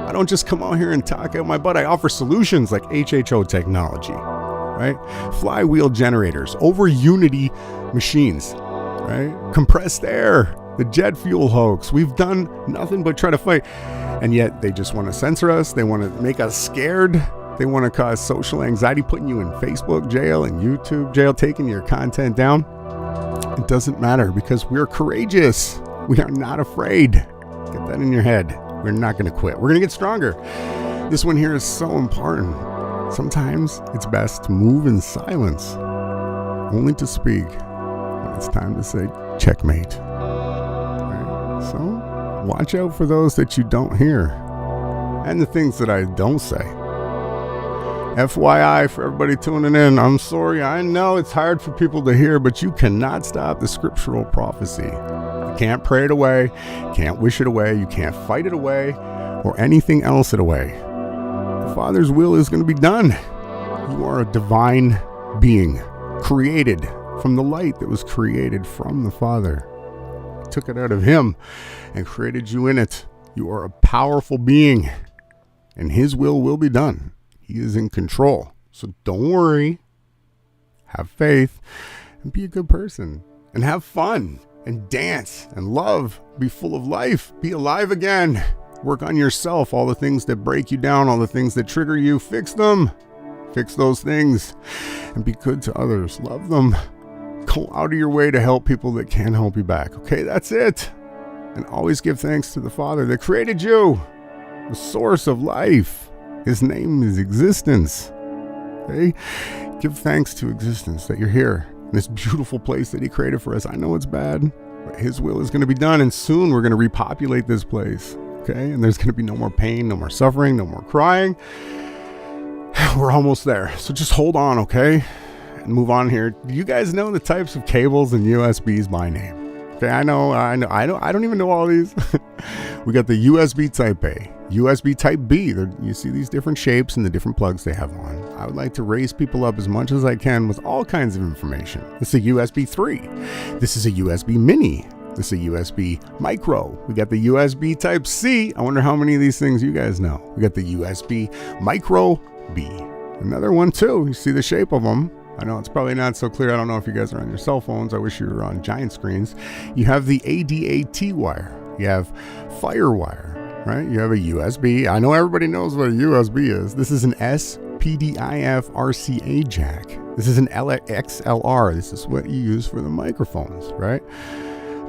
Speaker 3: I don't just come out here and talk out my butt. I offer solutions like HHO technology, right? Flywheel generators, over unity machines, right? Compressed air, the jet fuel hoax. We've done nothing but try to fight. And yet they just want to censor us. They want to make us scared. They want to cause social anxiety, putting you in Facebook jail and YouTube jail, taking your content down. It doesn't matter because we're courageous. We are not afraid. Get that in your head. We're not going to quit. We're going to get stronger. This one here is so important. Sometimes it's best to move in silence, only to speak when it's time to say checkmate. Right? So watch out for those that you don't hear and the things that I don't say. FYI for everybody tuning in, I'm sorry. I know it's hard for people to hear, but you cannot stop the scriptural prophecy. You can't pray it away. You can't wish it away. You can't fight it away or anything else it away. The Father's will is going to be done. You are a divine being created from the light that was created from the Father. Took it out of him and created you in it. You are a powerful being and his will be done. He is in control. So don't worry. Have faith and be a good person and have fun and dance and love. Be full of life. Be alive again.
Speaker 2: Work on yourself. All the things that break you down, all the things that trigger you, fix them. Fix those things and be good to others. Love them. Go out of your way to help people that can help you back. Okay, that's it. And always give thanks to the Father that created you, the source of life. His name is existence. Okay? Give thanks to existence that you're here in this beautiful place that he created for us. I know it's bad, but his will is going to be done, and soon we're going to repopulate this place. Okay? And there's going to be no more pain, no more suffering, no more crying. We're almost there. So just hold on, okay? And move on here. Do you guys know the types of cables and USBs by name? Okay, I don't even know all these. We got the USB type A, USB type B. You see these different shapes and the different plugs they have on. I would like to raise people up as much as I can with all kinds of information. This is a USB 3. This is a USB mini. This is a USB micro. We got the USB type C. I wonder how many of these things you guys know. We got the USB micro B. Another one too. You see the shape of them. I know it's probably not so clear. I don't know if you guys are on your cell phones. I wish you were on giant screens. You have the ADAT wire. You have FireWire, right? You have a USB. I know everybody knows what a USB is. This is an SPDIF RCA jack. This is an XLR. This is what you use for the microphones, right?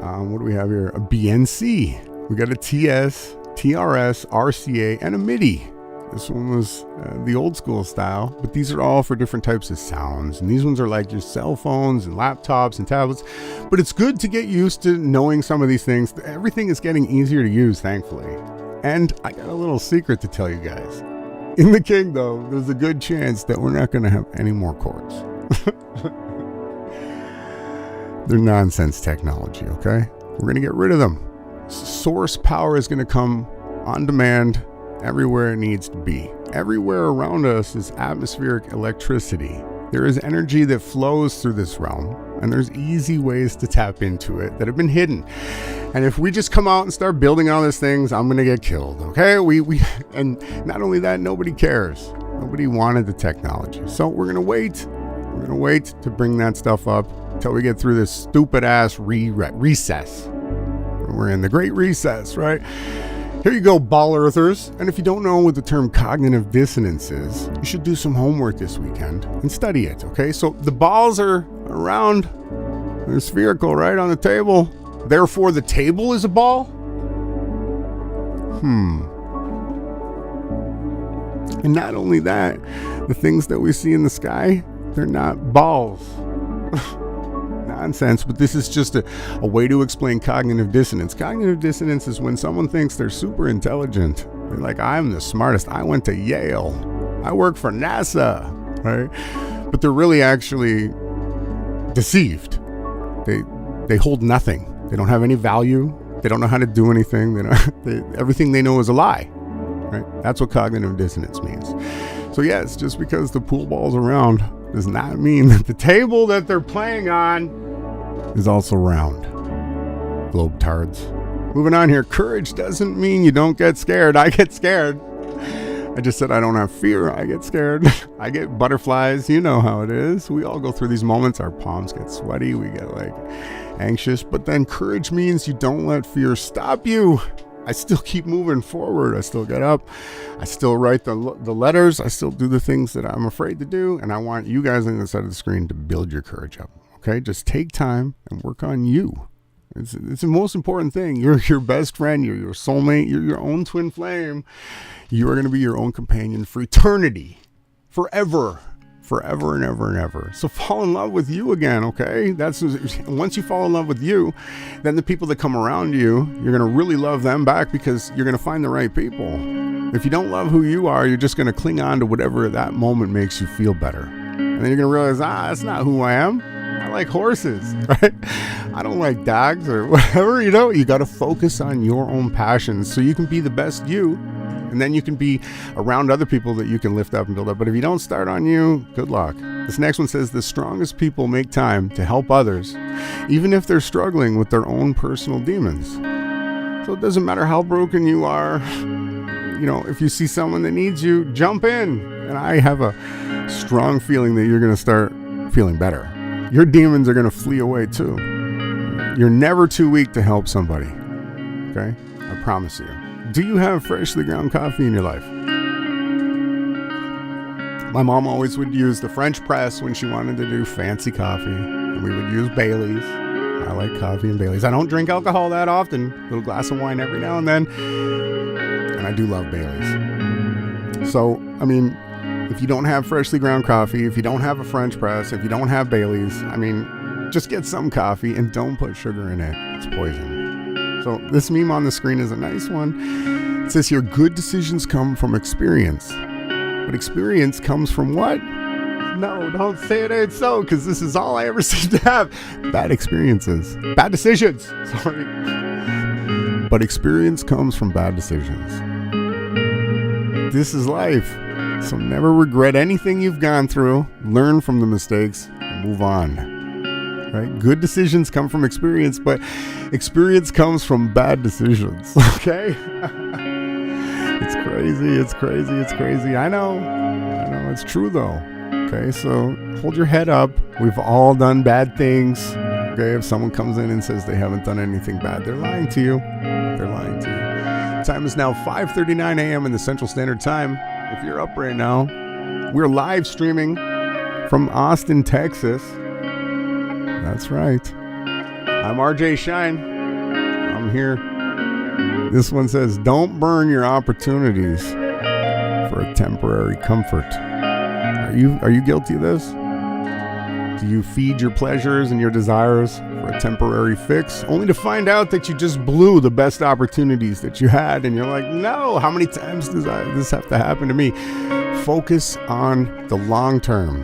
Speaker 2: What do we have here? A BNC. We got a TS, TRS, RCA, and a MIDI. This one was the old school style, but these are all for different types of sounds. And these ones are like your cell phones and laptops and tablets. But it's good to get used to knowing some of these things. Everything is getting easier to use, thankfully. And I got a little secret to tell you guys. In the kingdom, there's a good chance that we're not going to have any more cords. They're nonsense technology, okay? We're going to get rid of them. Source power is going to come on demand everywhere it needs to be. Everywhere around us is atmospheric electricity. There is energy that flows through this realm, and there's easy ways to tap into it that have been hidden. And if we just come out and start building all these things, I'm gonna get killed, okay? And not only that, nobody cares. Nobody wanted the technology. So we're gonna wait. We're gonna wait to bring that stuff up until we get through this stupid ass recess. We're in the great recess, right? Here you go, ball earthers. And if you don't know what the term cognitive dissonance is, you should do some homework this weekend and study it, okay? So the balls are around, they're spherical, right, on the table. Therefore, the table is a ball? And not only that, the things that we see in the sky, they're not balls. Nonsense, but this is just a way to explain cognitive dissonance. Cognitive dissonance is when someone thinks they're super intelligent. They're like, I'm the smartest. I went to Yale. I work for NASA, right? But they're really actually deceived. They hold nothing. They don't have any value. They don't know how to do anything. Everything they know is a lie, right? That's what cognitive dissonance means. So yes, just because the pool ball's around does not mean that the table that they're playing on is also round. Globetards. Moving on here. Courage doesn't mean you don't get scared. I get scared. I just said I don't have fear. I get scared. I get butterflies. You know how it is. We all go through these moments. Our palms get sweaty. We get like anxious. But then courage means you don't let fear stop you. I still keep moving forward. I still get up. I still write the letters. I still do the things that I'm afraid to do. And I want you guys on the side of the screen to build your courage up. Okay? Just take time and work on you. It's the most important thing. You're your best friend. You're your soulmate. You're your own twin flame. You are going to be your own companion for eternity. Forever. Forever and ever and ever. So fall in love with you again, okay? Once you fall in love with you, then the people that come around you, you're going to really love them back because you're going to find the right people. If you don't love who you are, you're just going to cling on to whatever that moment makes you feel better. And then you're going to realize, that's not who I am. I like horses, right? I don't like dogs or whatever, you got to focus on your own passions so you can be the best you. And then you can be around other people that you can lift up and build up. But if you don't start on you, good luck. This next one says the strongest people make time to help others, even if they're struggling with their own personal demons. So it doesn't matter how broken you are. If you see someone that needs you, jump in. And I have a strong feeling that you're going to start feeling better. Your demons are going to flee away too. You're never too weak to help somebody. Okay? I promise you. Do you have freshly ground coffee in your life? My mom always would use the French press when she wanted to do fancy coffee. And we would use Bailey's. I like coffee and Bailey's. I don't drink alcohol that often. A little glass of wine every now and then. And I do love Bailey's. So, I mean, if you don't have freshly ground coffee, if you don't have a French press, if you don't have Bailey's, I mean, just get some coffee and don't put sugar in it. It's poison. So this meme on the screen is a nice one. It says here, good decisions come from experience. But experience comes from what? No, don't say it ain't so, because this is all I ever seem to have. Bad experiences. Bad decisions. Sorry. But experience comes from bad decisions. This is life. So never regret anything you've gone through. Learn from the mistakes and move on. Right? Good decisions come from experience, but experience comes from bad decisions. Okay? It's crazy. It's crazy. It's crazy. I know. It's true, though. Okay, so hold your head up. We've all done bad things. Okay, if someone comes in and says they haven't done anything bad, they're lying to you. They're lying to you. The time is now 5:39 a.m. in the Central Standard Time. If you're up right now, we're live streaming from Austin, Texas. That's right. I'm RJ Shine. I'm here. This one says, don't burn your opportunities for a temporary comfort. Are you guilty of this? Do you feed your pleasures and your desires for a temporary fix, only to find out that you just blew the best opportunities that you had, and you're like, no, how many times does this have to happen to me? Focus on the long term,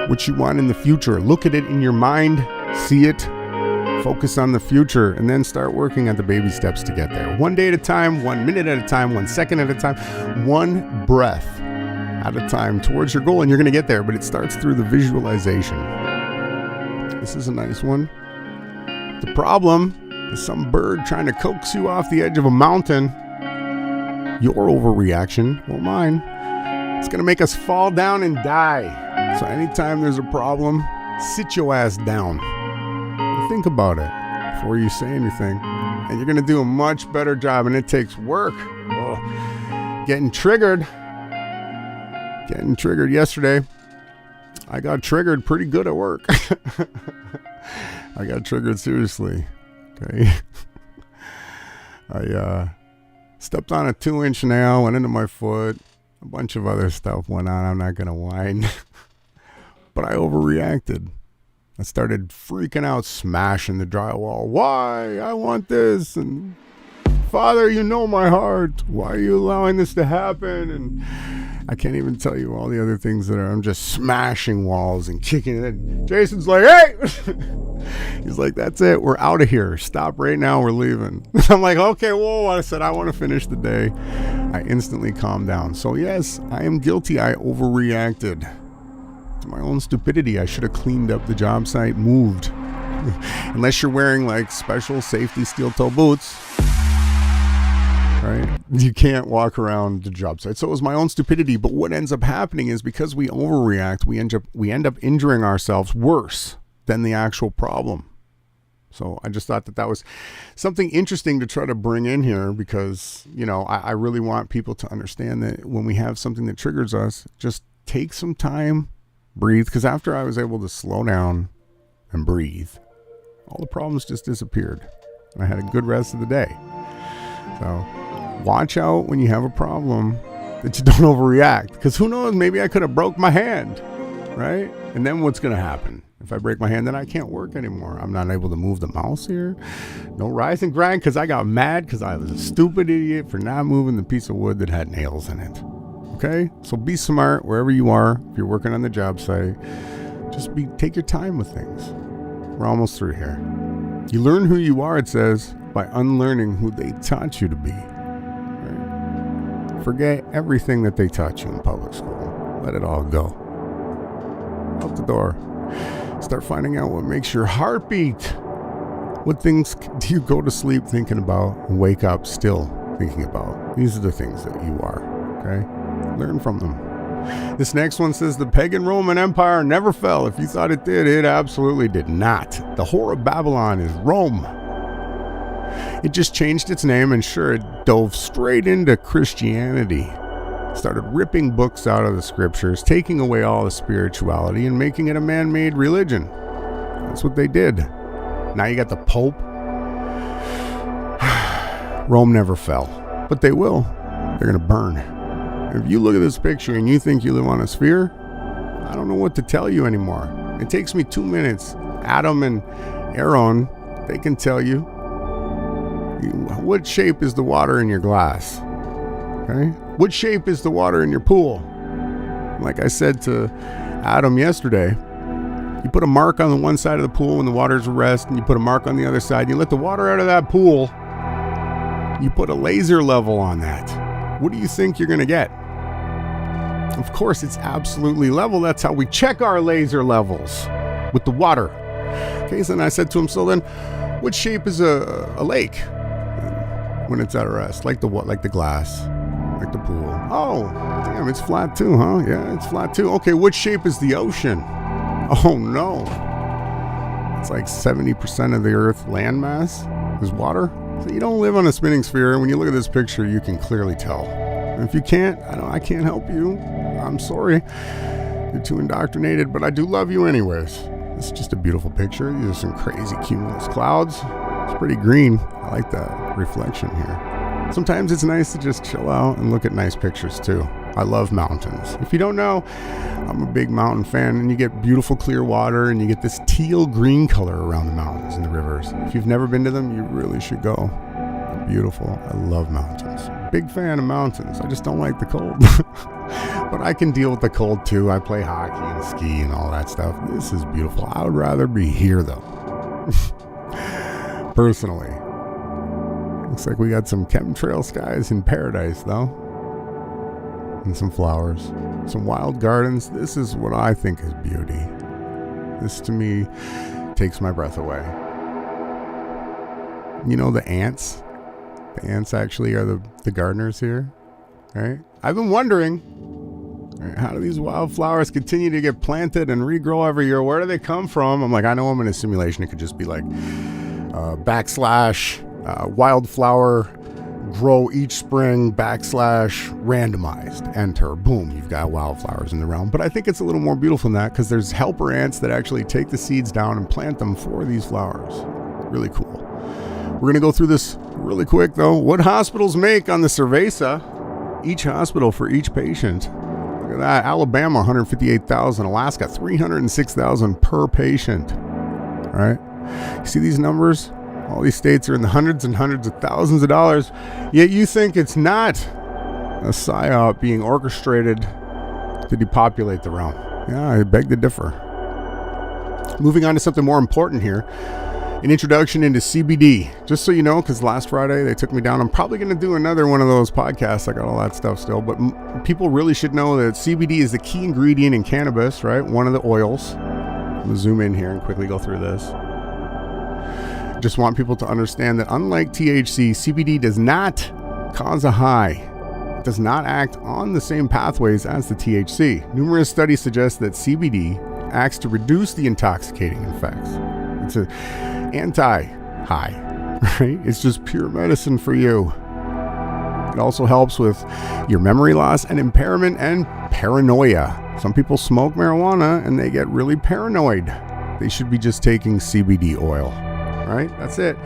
Speaker 2: what you want in the future. Look at it in your mind, see it, focus on the future, and then start working at the baby steps to get there. 1 day at a time, 1 minute at a time, 1 second at a time, one breath at a time towards your goal, and you're going to get there, but it starts through the visualization. This is a nice one. The problem is some bird trying to coax you off the edge of a mountain. Your overreaction, or mine, it's going to make us fall down and die. So anytime there's a problem, sit your ass down. Think about it before you say anything, and you're going to do a much better job, and it takes work. Getting triggered yesterday. I got triggered pretty good at work. I got triggered seriously. Okay. I stepped on a 2-inch nail, went into my foot. A bunch of other stuff went on. I'm not going to whine. But I overreacted. I started freaking out, smashing the drywall. Why? I want this. And Father, you know my heart. Why are you allowing this to happen? And I can't even tell you all the other things that are. I'm just smashing walls and kicking it. Jason's like, hey! He's like, that's it. We're out of here. Stop right now. We're leaving. I'm like, okay, whoa. I said, I want to finish the day. I instantly calmed down. So yes, I am guilty. I overreacted. My own stupidity. I should have cleaned up the job site, moved. Unless you're wearing like special safety steel toe boots, right? You can't walk around the job site. So it was my own stupidity. But what ends up happening is because we overreact, we end up injuring ourselves worse than the actual problem. So I just thought that was something interesting to try to bring in here, because, you know, I really want people to understand that when we have something that triggers us, just take some time, breathe, because after I was able to slow down and breathe, all the problems just disappeared. And I had a good rest of the day. So watch out when you have a problem that you don't overreact, because who knows, maybe I could have broke my hand, right? And then what's going to happen? If I break my hand, then I can't work anymore. I'm not able to move the mouse here. No rise and grind, because I got mad because I was a stupid idiot for not moving the piece of wood that had nails in it. Okay, so be smart wherever you are. If you're working on the job site, just take your time with things. We're almost through here. You learn who you are, it says, by unlearning who they taught you to be. Right? Forget everything that they taught you in public school. Let it all go. Out the door. Start finding out what makes your heart beat. What things do you go to sleep thinking about and wake up still thinking about? These are the things that you are. Okay? Learn from them. This next one says, the pagan Roman Empire never fell. If you thought it did, it absolutely did not. The whore of Babylon is Rome. It just changed its name, and sure, it dove straight into Christianity. Started ripping books out of the scriptures, taking away all the spirituality, and making it a man-made religion. That's what they did. Now you got the Pope. Rome never fell, but they will. They're going to burn. If you look at this picture and you think you live on a sphere, I don't know what to tell you anymore. It takes me 2 minutes. Adam and Aaron, they can tell you what shape is the water in your glass. Okay? What shape is the water in your pool? Like I said to Adam yesterday, you put a mark on the one side of the pool when the water's at rest, and you put a mark on the other side. You let the water out of that pool. You put a laser level on that. What do you think you're going to get? Of course, it's absolutely level. That's how we check our laser levels, with the water. Okay, so then I said to him, so then what shape is a lake when it's at rest? Like the glass, like the pool. Oh, damn, it's flat too, huh? Yeah, it's flat too. Okay, what shape is the ocean? Oh no. It's like 70% of the Earth's landmass is water. So you don't live on a spinning sphere, and when you look at this picture, you can clearly tell. And if you can't, I can't help you. I'm sorry. You're too indoctrinated, but I do love you anyways. It's just a beautiful picture. These are some crazy cumulus clouds. It's pretty green. I like that reflection here. Sometimes it's nice to just chill out and look at nice pictures too. I love mountains. If you don't know, I'm a big mountain fan, and you get beautiful clear water, and you get this teal green color around the mountains and the rivers. If you've never been to them, you really should go. They're beautiful. I love mountains. Big fan of mountains. I just don't like the cold. But I can deal with the cold too. I play hockey and ski and all that stuff. This is beautiful. I would rather be here though. Personally. Looks like we got some chemtrail skies in paradise though. And some flowers. Some wild gardens. This is what I think is beauty. This to me takes my breath away. You know the ants? The ants actually are the gardeners here. Right? I've been wondering, right, how do these wildflowers continue to get planted and regrow every year? Where do they come from? I'm like, I know I'm in a simulation. It could just be like wildflower grow each spring / randomized. Enter. Boom. You've got wildflowers in the realm. But I think it's a little more beautiful than that, because there's helper ants that actually take the seeds down and plant them for these flowers. Really cool. We're going to go through this really quick though. What hospitals make on the Cerveza? Each hospital for each patient. Look at that. Alabama, $158,000. Alaska, $306,000 per patient. All right. You see these numbers? All these states are in the hundreds and hundreds of thousands of dollars. Yet you think it's not a psyop being orchestrated to depopulate the realm. Yeah, I beg to differ. Moving on to something more important here. An introduction into CBD. Just so you know, because last Friday they took me down. I'm probably going to do another one of those podcasts. I got all that stuff still. But people really should know that CBD is the key ingredient in cannabis, right? One of the oils. I'm going to zoom in here and quickly go through this. Just want people to understand that unlike THC, CBD does not cause a high. It does not act on the same pathways as the THC. Numerous studies suggest that CBD acts to reduce the intoxicating effects. It's an anti-high, right? It's just pure medicine for you. It also helps with your memory loss and impairment and paranoia. Some people smoke marijuana and they get really paranoid. They should be just taking CBD oil. Right? That's it.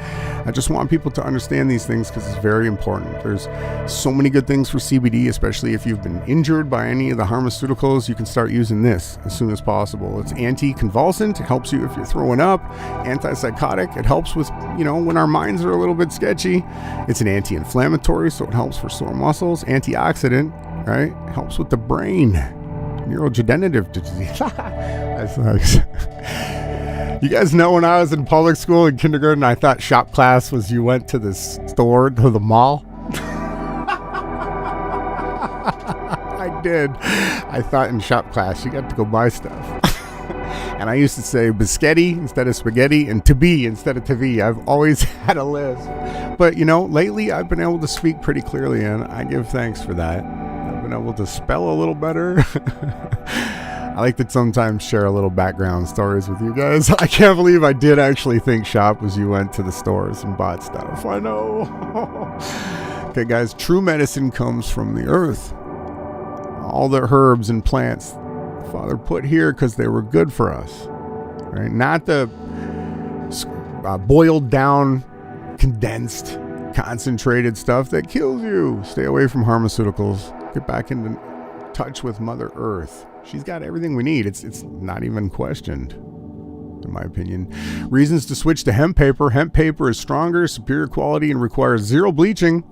Speaker 2: I just want people to understand these things because it's very important. There's so many good things for CBD, especially if you've been injured by any of the pharmaceuticals. You can start using this as soon as possible. It's anti-convulsant. It helps you if you're throwing up. Antipsychotic. It helps with, when our minds are a little bit sketchy. It's an anti-inflammatory, so it helps for sore muscles. Antioxidant, right? It helps with the brain. Neurodegenerative disease. That sucks. You guys know when I was in public school in kindergarten, I thought shop class was you went to the store, to the mall. I did. I thought in shop class you got to go buy stuff. And I used to say biscotti instead of spaghetti and to be instead of to be. I've always had a list. But, lately I've been able to speak pretty clearly, and I give thanks for that. I've been able to spell a little better.
Speaker 3: I like to sometimes share a little background stories with you guys. I can't believe I did actually think shop was you went to the stores and bought stuff. I know. Okay, guys, true medicine comes from the earth. All the herbs and plants Father put here because they were good for us, right? Not the boiled down, condensed, concentrated stuff that kills you. Stay away from pharmaceuticals. Get back into touch with Mother Earth. She's got everything we need. It's not even questioned, in my opinion. Reasons to switch to hemp paper. Hemp paper is stronger, superior quality, and requires zero bleaching.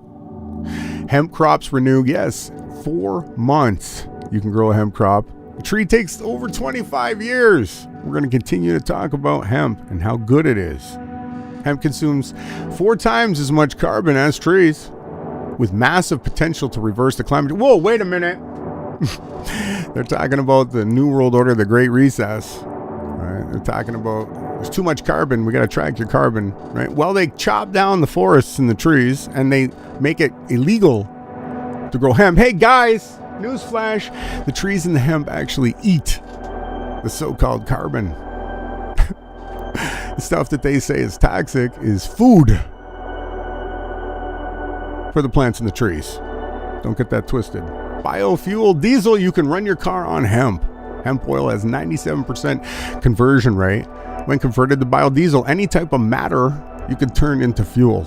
Speaker 3: Hemp crops renew, yes, 4 months you can grow a hemp crop. A tree takes over 25 years. We're going to continue to talk about hemp and how good it is. Hemp consumes 4 times as much carbon as trees, with massive potential to reverse the climate. Whoa, wait a minute. They're talking about the New World Order, the Great Recess. Right? They're talking about there's too much carbon. We got to track your carbon. Right? Well, they chop down the forests and the trees, and they make it illegal to grow hemp. Hey, guys, newsflash. The trees and the hemp actually eat the so-called carbon. The stuff that they say is toxic is food for the plants and the trees. Don't get that twisted. Biofuel diesel, you can run your car on hemp. Hemp oil has 97% conversion rate. When converted to biodiesel, any type of matter you can turn into fuel.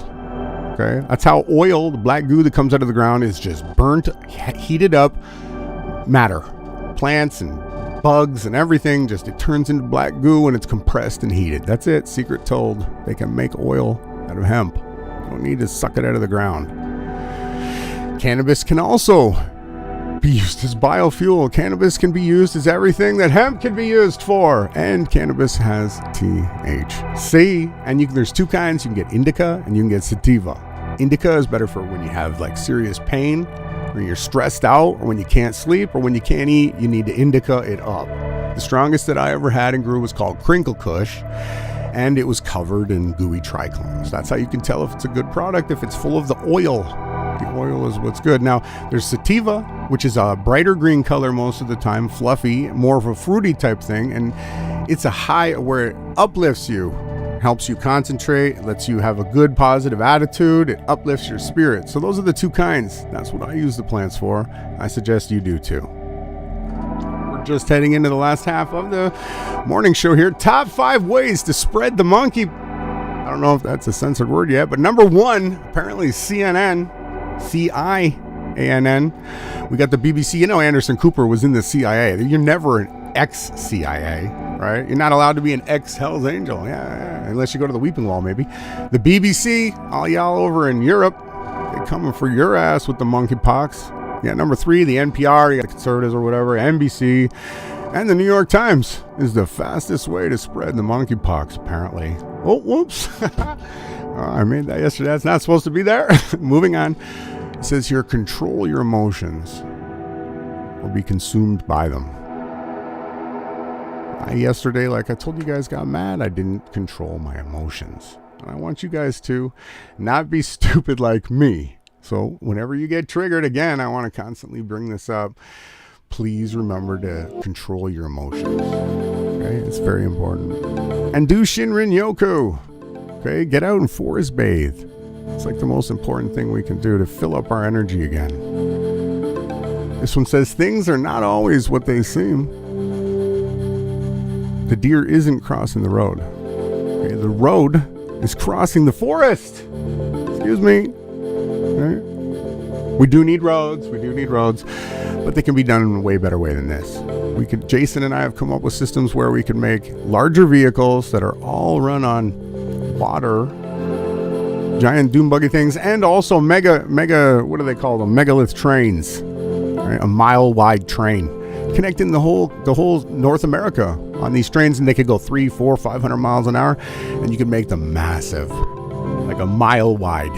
Speaker 3: Okay, that's how oil, the black goo that comes out of the ground, is just burnt, heated up matter. Plants and bugs and everything, just it turns into black goo when it's compressed and heated. That's it. Secret told. They can make oil out of hemp. You don't need to suck it out of the ground. Cannabis can also be used as biofuel. Cannabis can be used as everything that hemp can be used for. And cannabis has THC. And there's 2 kinds. You can get indica and you can get sativa. Indica is better for when you have like serious pain, when you're stressed out, or when you can't sleep, or when you can't eat. You need to indica it up. The strongest that I ever had and grew was called Crinkle Kush, and it was covered in gooey trichomes. That's how you can tell if it's a good product, if it's full of the oil. The oil is what's good. Now, there's sativa, which is a brighter green color most of the time, fluffy, more of a fruity type thing, and it's a high where it uplifts you, helps you concentrate, lets you have a good positive attitude, it uplifts your spirit. So those are the 2 kinds. That's what I use the plants for. I suggest you do too. We're just heading into the last half of the morning show here. Top 5 ways to spread the monkey. I don't know if that's a censored word yet, but number 1, apparently CNN, C-I-A-N-N. We got the BBC. You know, Anderson Cooper was in the CIA. You're never an ex-CIA, right? You're not allowed to be an ex-Hells Angel. Yeah, unless you go to the Weeping Wall, maybe. The BBC, all y'all over in Europe, they're coming for your ass with the monkeypox. Yeah, number 3, the NPR, you got the conservatives or whatever, NBC, and the New York Times is the fastest way to spread the monkeypox, apparently. Oh, whoops. I made that yesterday. That's not supposed to be there. Moving on. It says here, control your emotions or be consumed by them. Yesterday, like I told you guys, got mad. I didn't control my emotions. And I want you guys to not be stupid like me. So whenever you get triggered, again, I want to constantly bring this up. Please remember to control your emotions. Okay, it's very important. And do Shinrin Yoku. Okay, get out and forest bathe. It's like the most important thing we can do to fill up our energy again. This one says, things are not always what they seem. The deer isn't crossing the road. Okay, the road is crossing the forest. Excuse me. Okay. We do need roads. But they can be done in a way better way than this. Jason and I have come up with systems where we can make larger vehicles that are all run on water, giant doom buggy things, and also mega, what do they call them? Megalith trains, right? A mile wide train connecting the whole North America on these trains, and they could go 300, 400, 500 miles an hour, and you can make them massive, like a mile wide,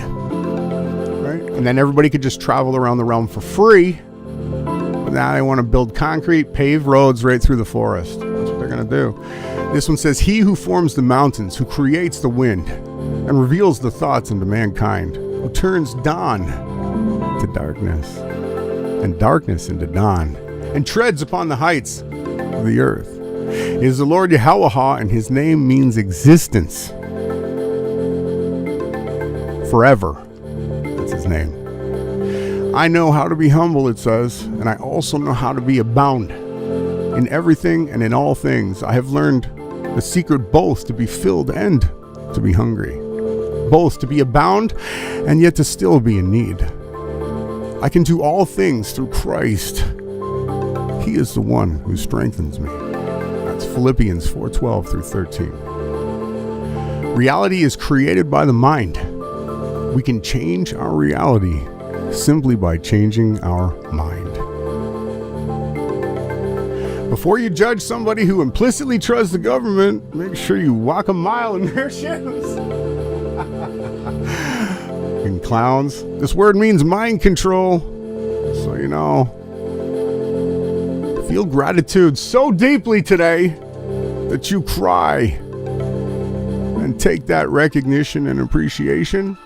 Speaker 3: right? And then everybody could just travel around the realm for free. But now they want to build concrete, paved roads right through the forest. That's what they're going to do. This one says, he who forms the mountains, who creates the wind, and reveals the thoughts into mankind, who turns dawn to darkness, and darkness into dawn, and treads upon the heights of
Speaker 2: of the earth. He is the Lord Yahawahashai, and his name means existence. Forever. That's his name. I know how to be humble, it says, and I also know how to be abound. In everything and in all things, I have learned the secret both to be filled and to be hungry, both to be abound and yet to still be in need. I can do all things through Christ. He is the one who strengthens me. That's Philippians 4:12 through 13. Reality is created by the mind. We can change our reality simply by changing our mind. Before you judge somebody who implicitly trusts the government, make sure you walk a mile in their shoes. And clowns. This word means mind control. So you know. Feel gratitude so deeply today that you cry. And take that recognition and appreciation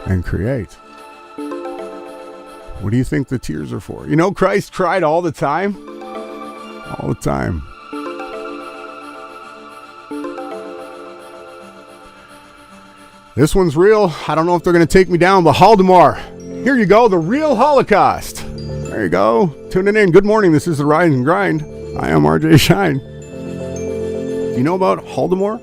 Speaker 2: and create. What do you think the tears are for? You know, Christ cried all the time. All the time. This one's real. I don't know if they're going to take me down, but Holodomor. Here you go, the real Holocaust. There you go. Tuning in. Good morning. This is the Rise and Grind. I am RJ Shine. Do you know about Holodomor?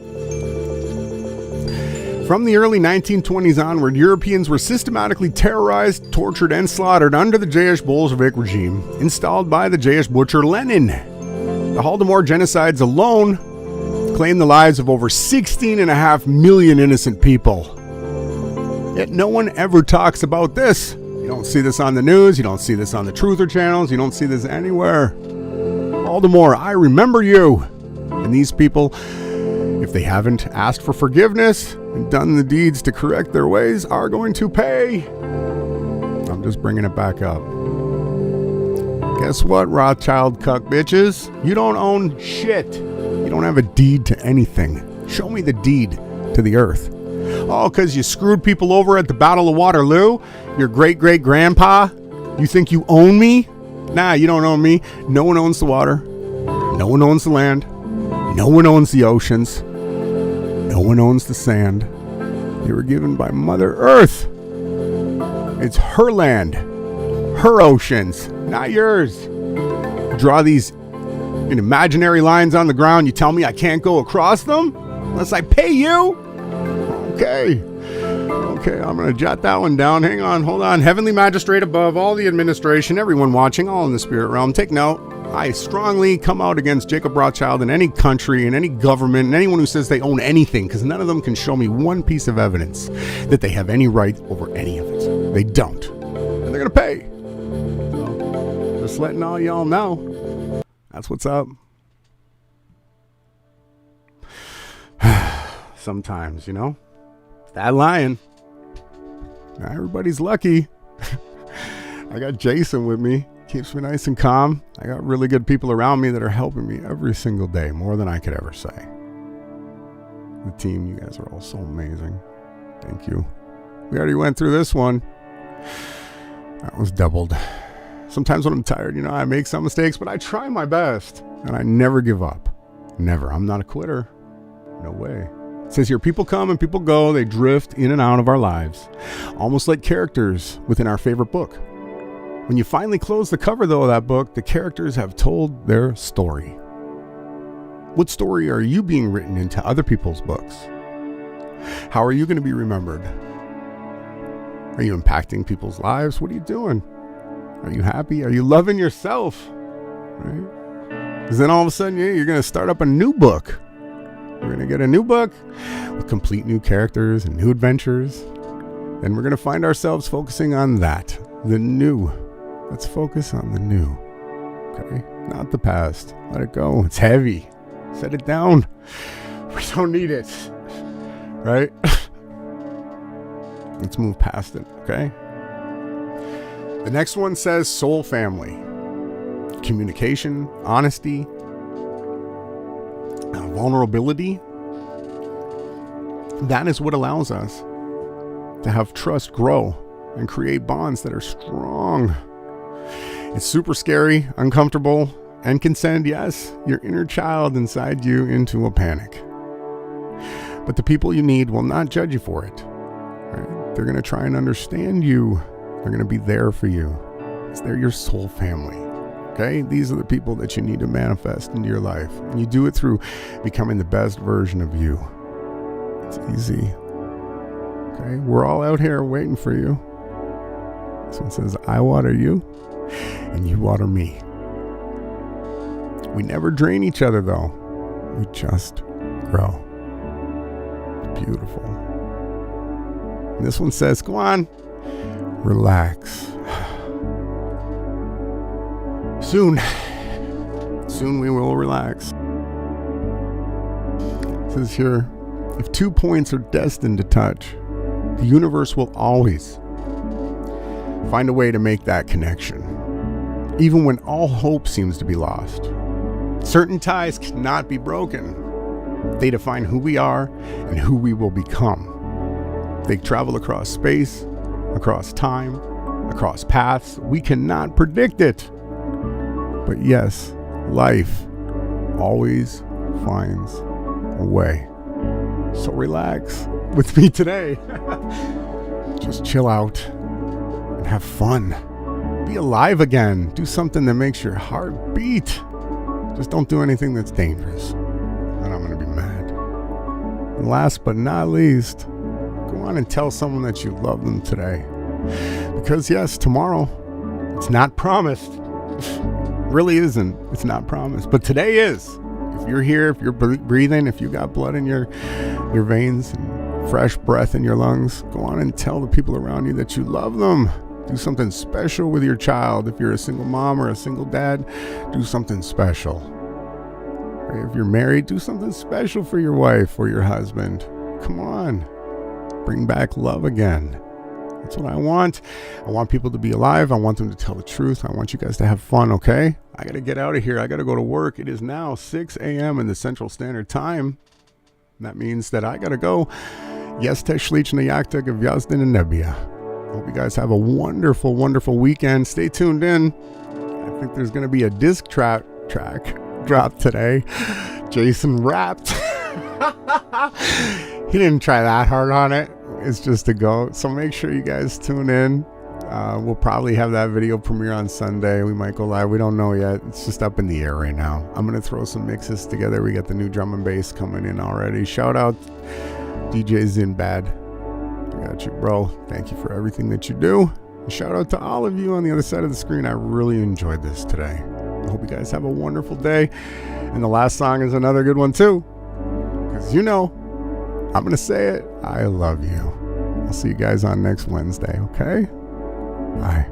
Speaker 2: From the early 1920s onward, Europeans were systematically terrorized, tortured, and slaughtered under the Jewish Bolshevik regime installed by the Jewish butcher Lenin. The Holodomor genocides alone claimed the lives of over 16.5 million innocent people. Yet no one ever talks about this. You don't see this on the news, you don't see this on the truther channels, you don't see this anywhere. Holodomor, I remember you. And these people, if they haven't asked for forgiveness and done the deeds to correct their ways, are going to pay. I'm just bringing it back up. Guess what, Rothschild cuck bitches? You don't own shit. You don't have a deed to anything. Show me the deed to the earth. Oh, because you screwed people over at the Battle of Waterloo? Your great-great-grandpa? You think you own me? Nah, you don't own me. No one owns the water. No one owns the land. No one owns the oceans. No one owns the sand. They were given by Mother Earth. It's her land, her oceans, not yours. Draw these imaginary lines on the ground. You tell me I can't go across them unless I pay you? Okay, I'm going to jot that one down. Hang on, hold on. Heavenly Magistrate above, all the administration, everyone watching, all in the spirit realm, take note. I strongly come out against Jacob Rothschild in any country, in any government, and anyone who says they own anything, because none of them can show me one piece of evidence that they have any right over any of it. They don't. And they're going to pay. So, just letting all y'all know. That's what's up. Sometimes, you know, that lion. Not everybody's lucky. I got Jason with me. Keeps me nice and calm. I got really good people around me that are helping me every single day, more than I could ever say. The team, you guys are all so amazing. Thank you. We already went through this one. That was doubled. Sometimes when I'm tired, you know, I make some mistakes, but I try my best and I never give up. Never. I'm not a quitter. No way. It says here, people come and people go. They drift in and out of our lives, almost like characters within our favorite book. When you finally close the cover, though, of that book, the characters have told their story. What story are you being written into other people's books? How are you going to be remembered? Are you impacting people's lives? What are you doing? Are you happy? Are you loving yourself? Right? Because then all of a sudden, you're going to start up a new book. We're going to get a new book with complete new characters and new adventures. Then we're going to find ourselves focusing on that, the new. Let's focus on the new. Okay? Not the past. Let it go. It's heavy. Set it down. We don't need it. Right? Let's move past it. Okay? The next one says soul family. Communication, honesty, vulnerability. That is what allows us to have trust grow and create bonds that are strong. It's super scary, uncomfortable, and can send, yes, your inner child inside you into a panic. But the people you need will not judge you for it. Right? They're going to try and understand you. They're going to be there for you. They're your soul family. Okay? These are the people that you need to manifest into your life. And you do it through becoming the best version of you. It's easy. Okay? We're all out here waiting for you. This one says, I water you and you water me. We never drain each other though. We just grow. It's beautiful. And this one says, go on, relax. Soon we will relax. It says here, if 2 points are destined to touch, the universe will always find a way to make that connection, even when all hope seems to be lost. Certain ties cannot be broken. They define who we are and who we will become. They travel across space, across time, across paths. We cannot predict it. But yes, life always finds a way. So relax with me today. Just chill out and have fun. Be alive again. Do something that makes your heart beat. Just don't do anything that's dangerous. Then I'm going to be mad. And last but not least, go on and tell someone that you love them today. Because yes, tomorrow, it's not promised. Really isn't. It's not promised. But today is. If you're here, if you're breathing, if you got blood in your veins and fresh breath in your lungs, go on and tell the people around you that you love them. Do something special with your child. If you're a single mom or a single dad, do something special. If you're married, do something special for your wife or your husband. Come on. Bring back love again. That's what I want. I want people to be alive. I want them to tell the truth. I want you guys to have fun, okay? I got to get out of here. I got to go to work. It is now 6 a.m. in the Central Standard Time. That means that I got to go. Jeste śliczny jak to gwiazdy na niebie. Hope you guys have a wonderful, wonderful weekend. Stay tuned in. I think there's going to be a disc track drop today. Jason rapped. He didn't try that hard on it. It's just a go. So make sure you guys tune in. We'll probably have that video premiere on Sunday. We might go live. We don't know yet. It's just up in the air right now. I'm going to throw some mixes together. We got the new drum and bass coming in already. Shout out DJ Zinbad. I got you, bro. Thank you for everything that you do. And shout out to all of you on the other side of the screen. I really enjoyed this today. I hope you guys have a wonderful day. And the last song is another good one too. Because you know, I'm going to say it. I love you. I'll see you guys on next Wednesday, okay? Bye.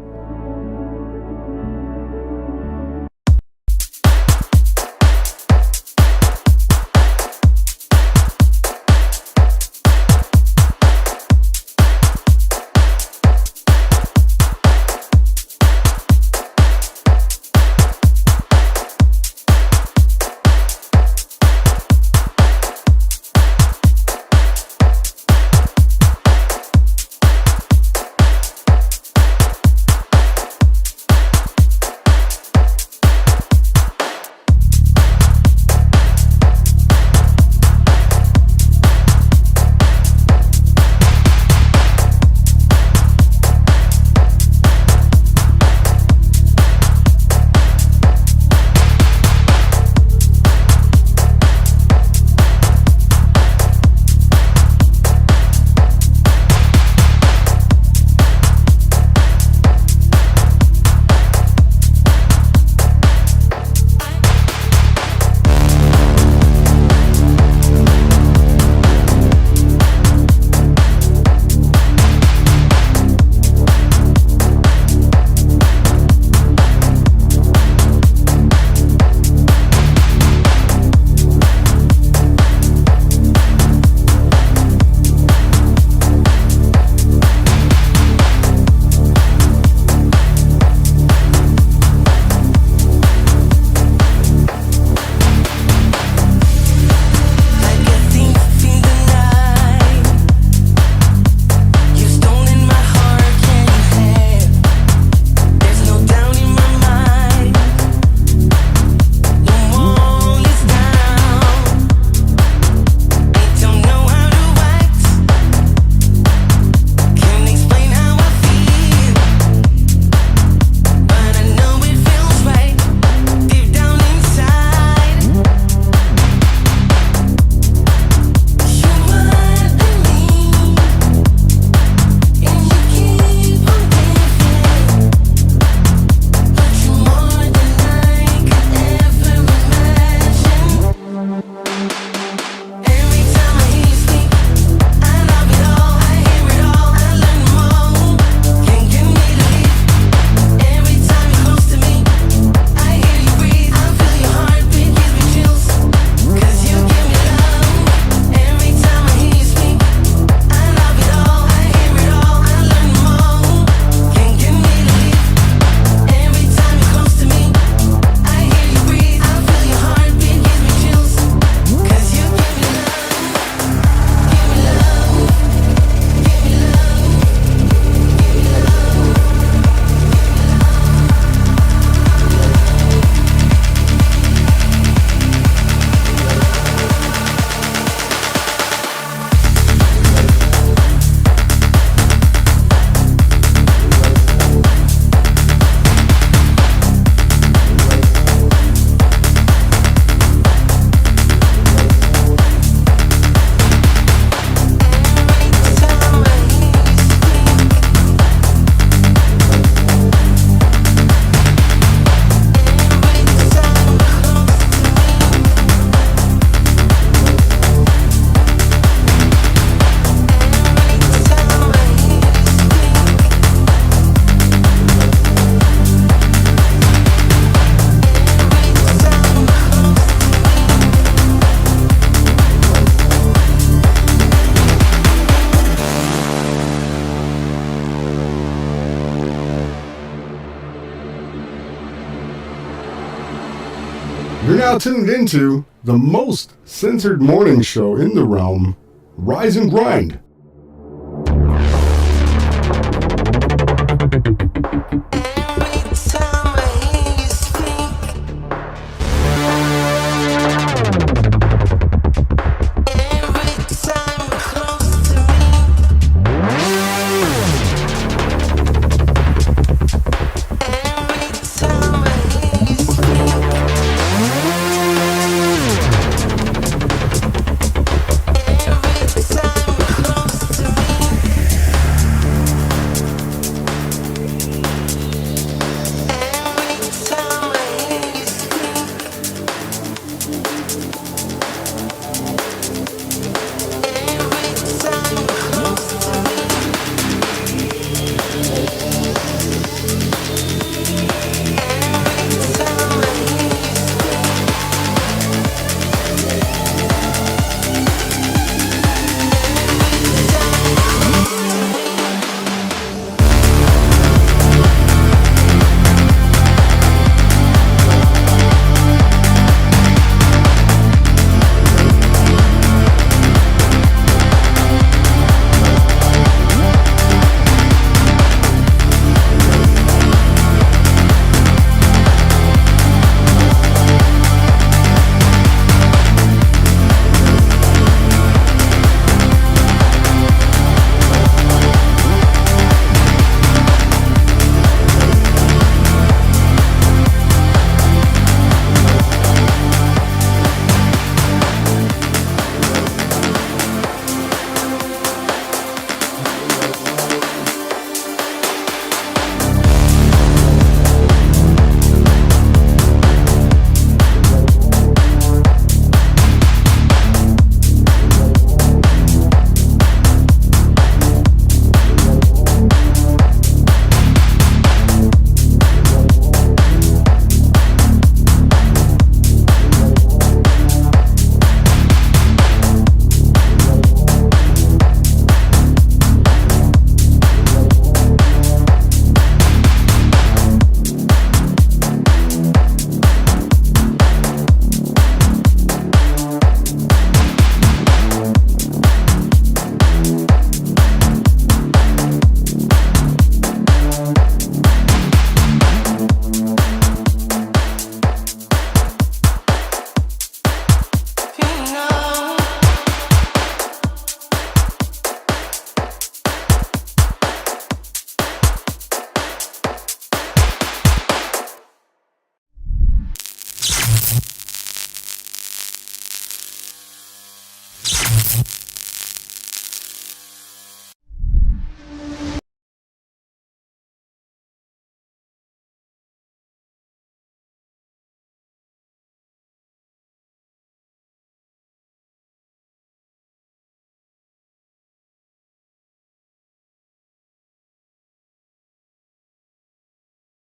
Speaker 3: now tuned into the most censored morning show in the realm, Rise and Grind.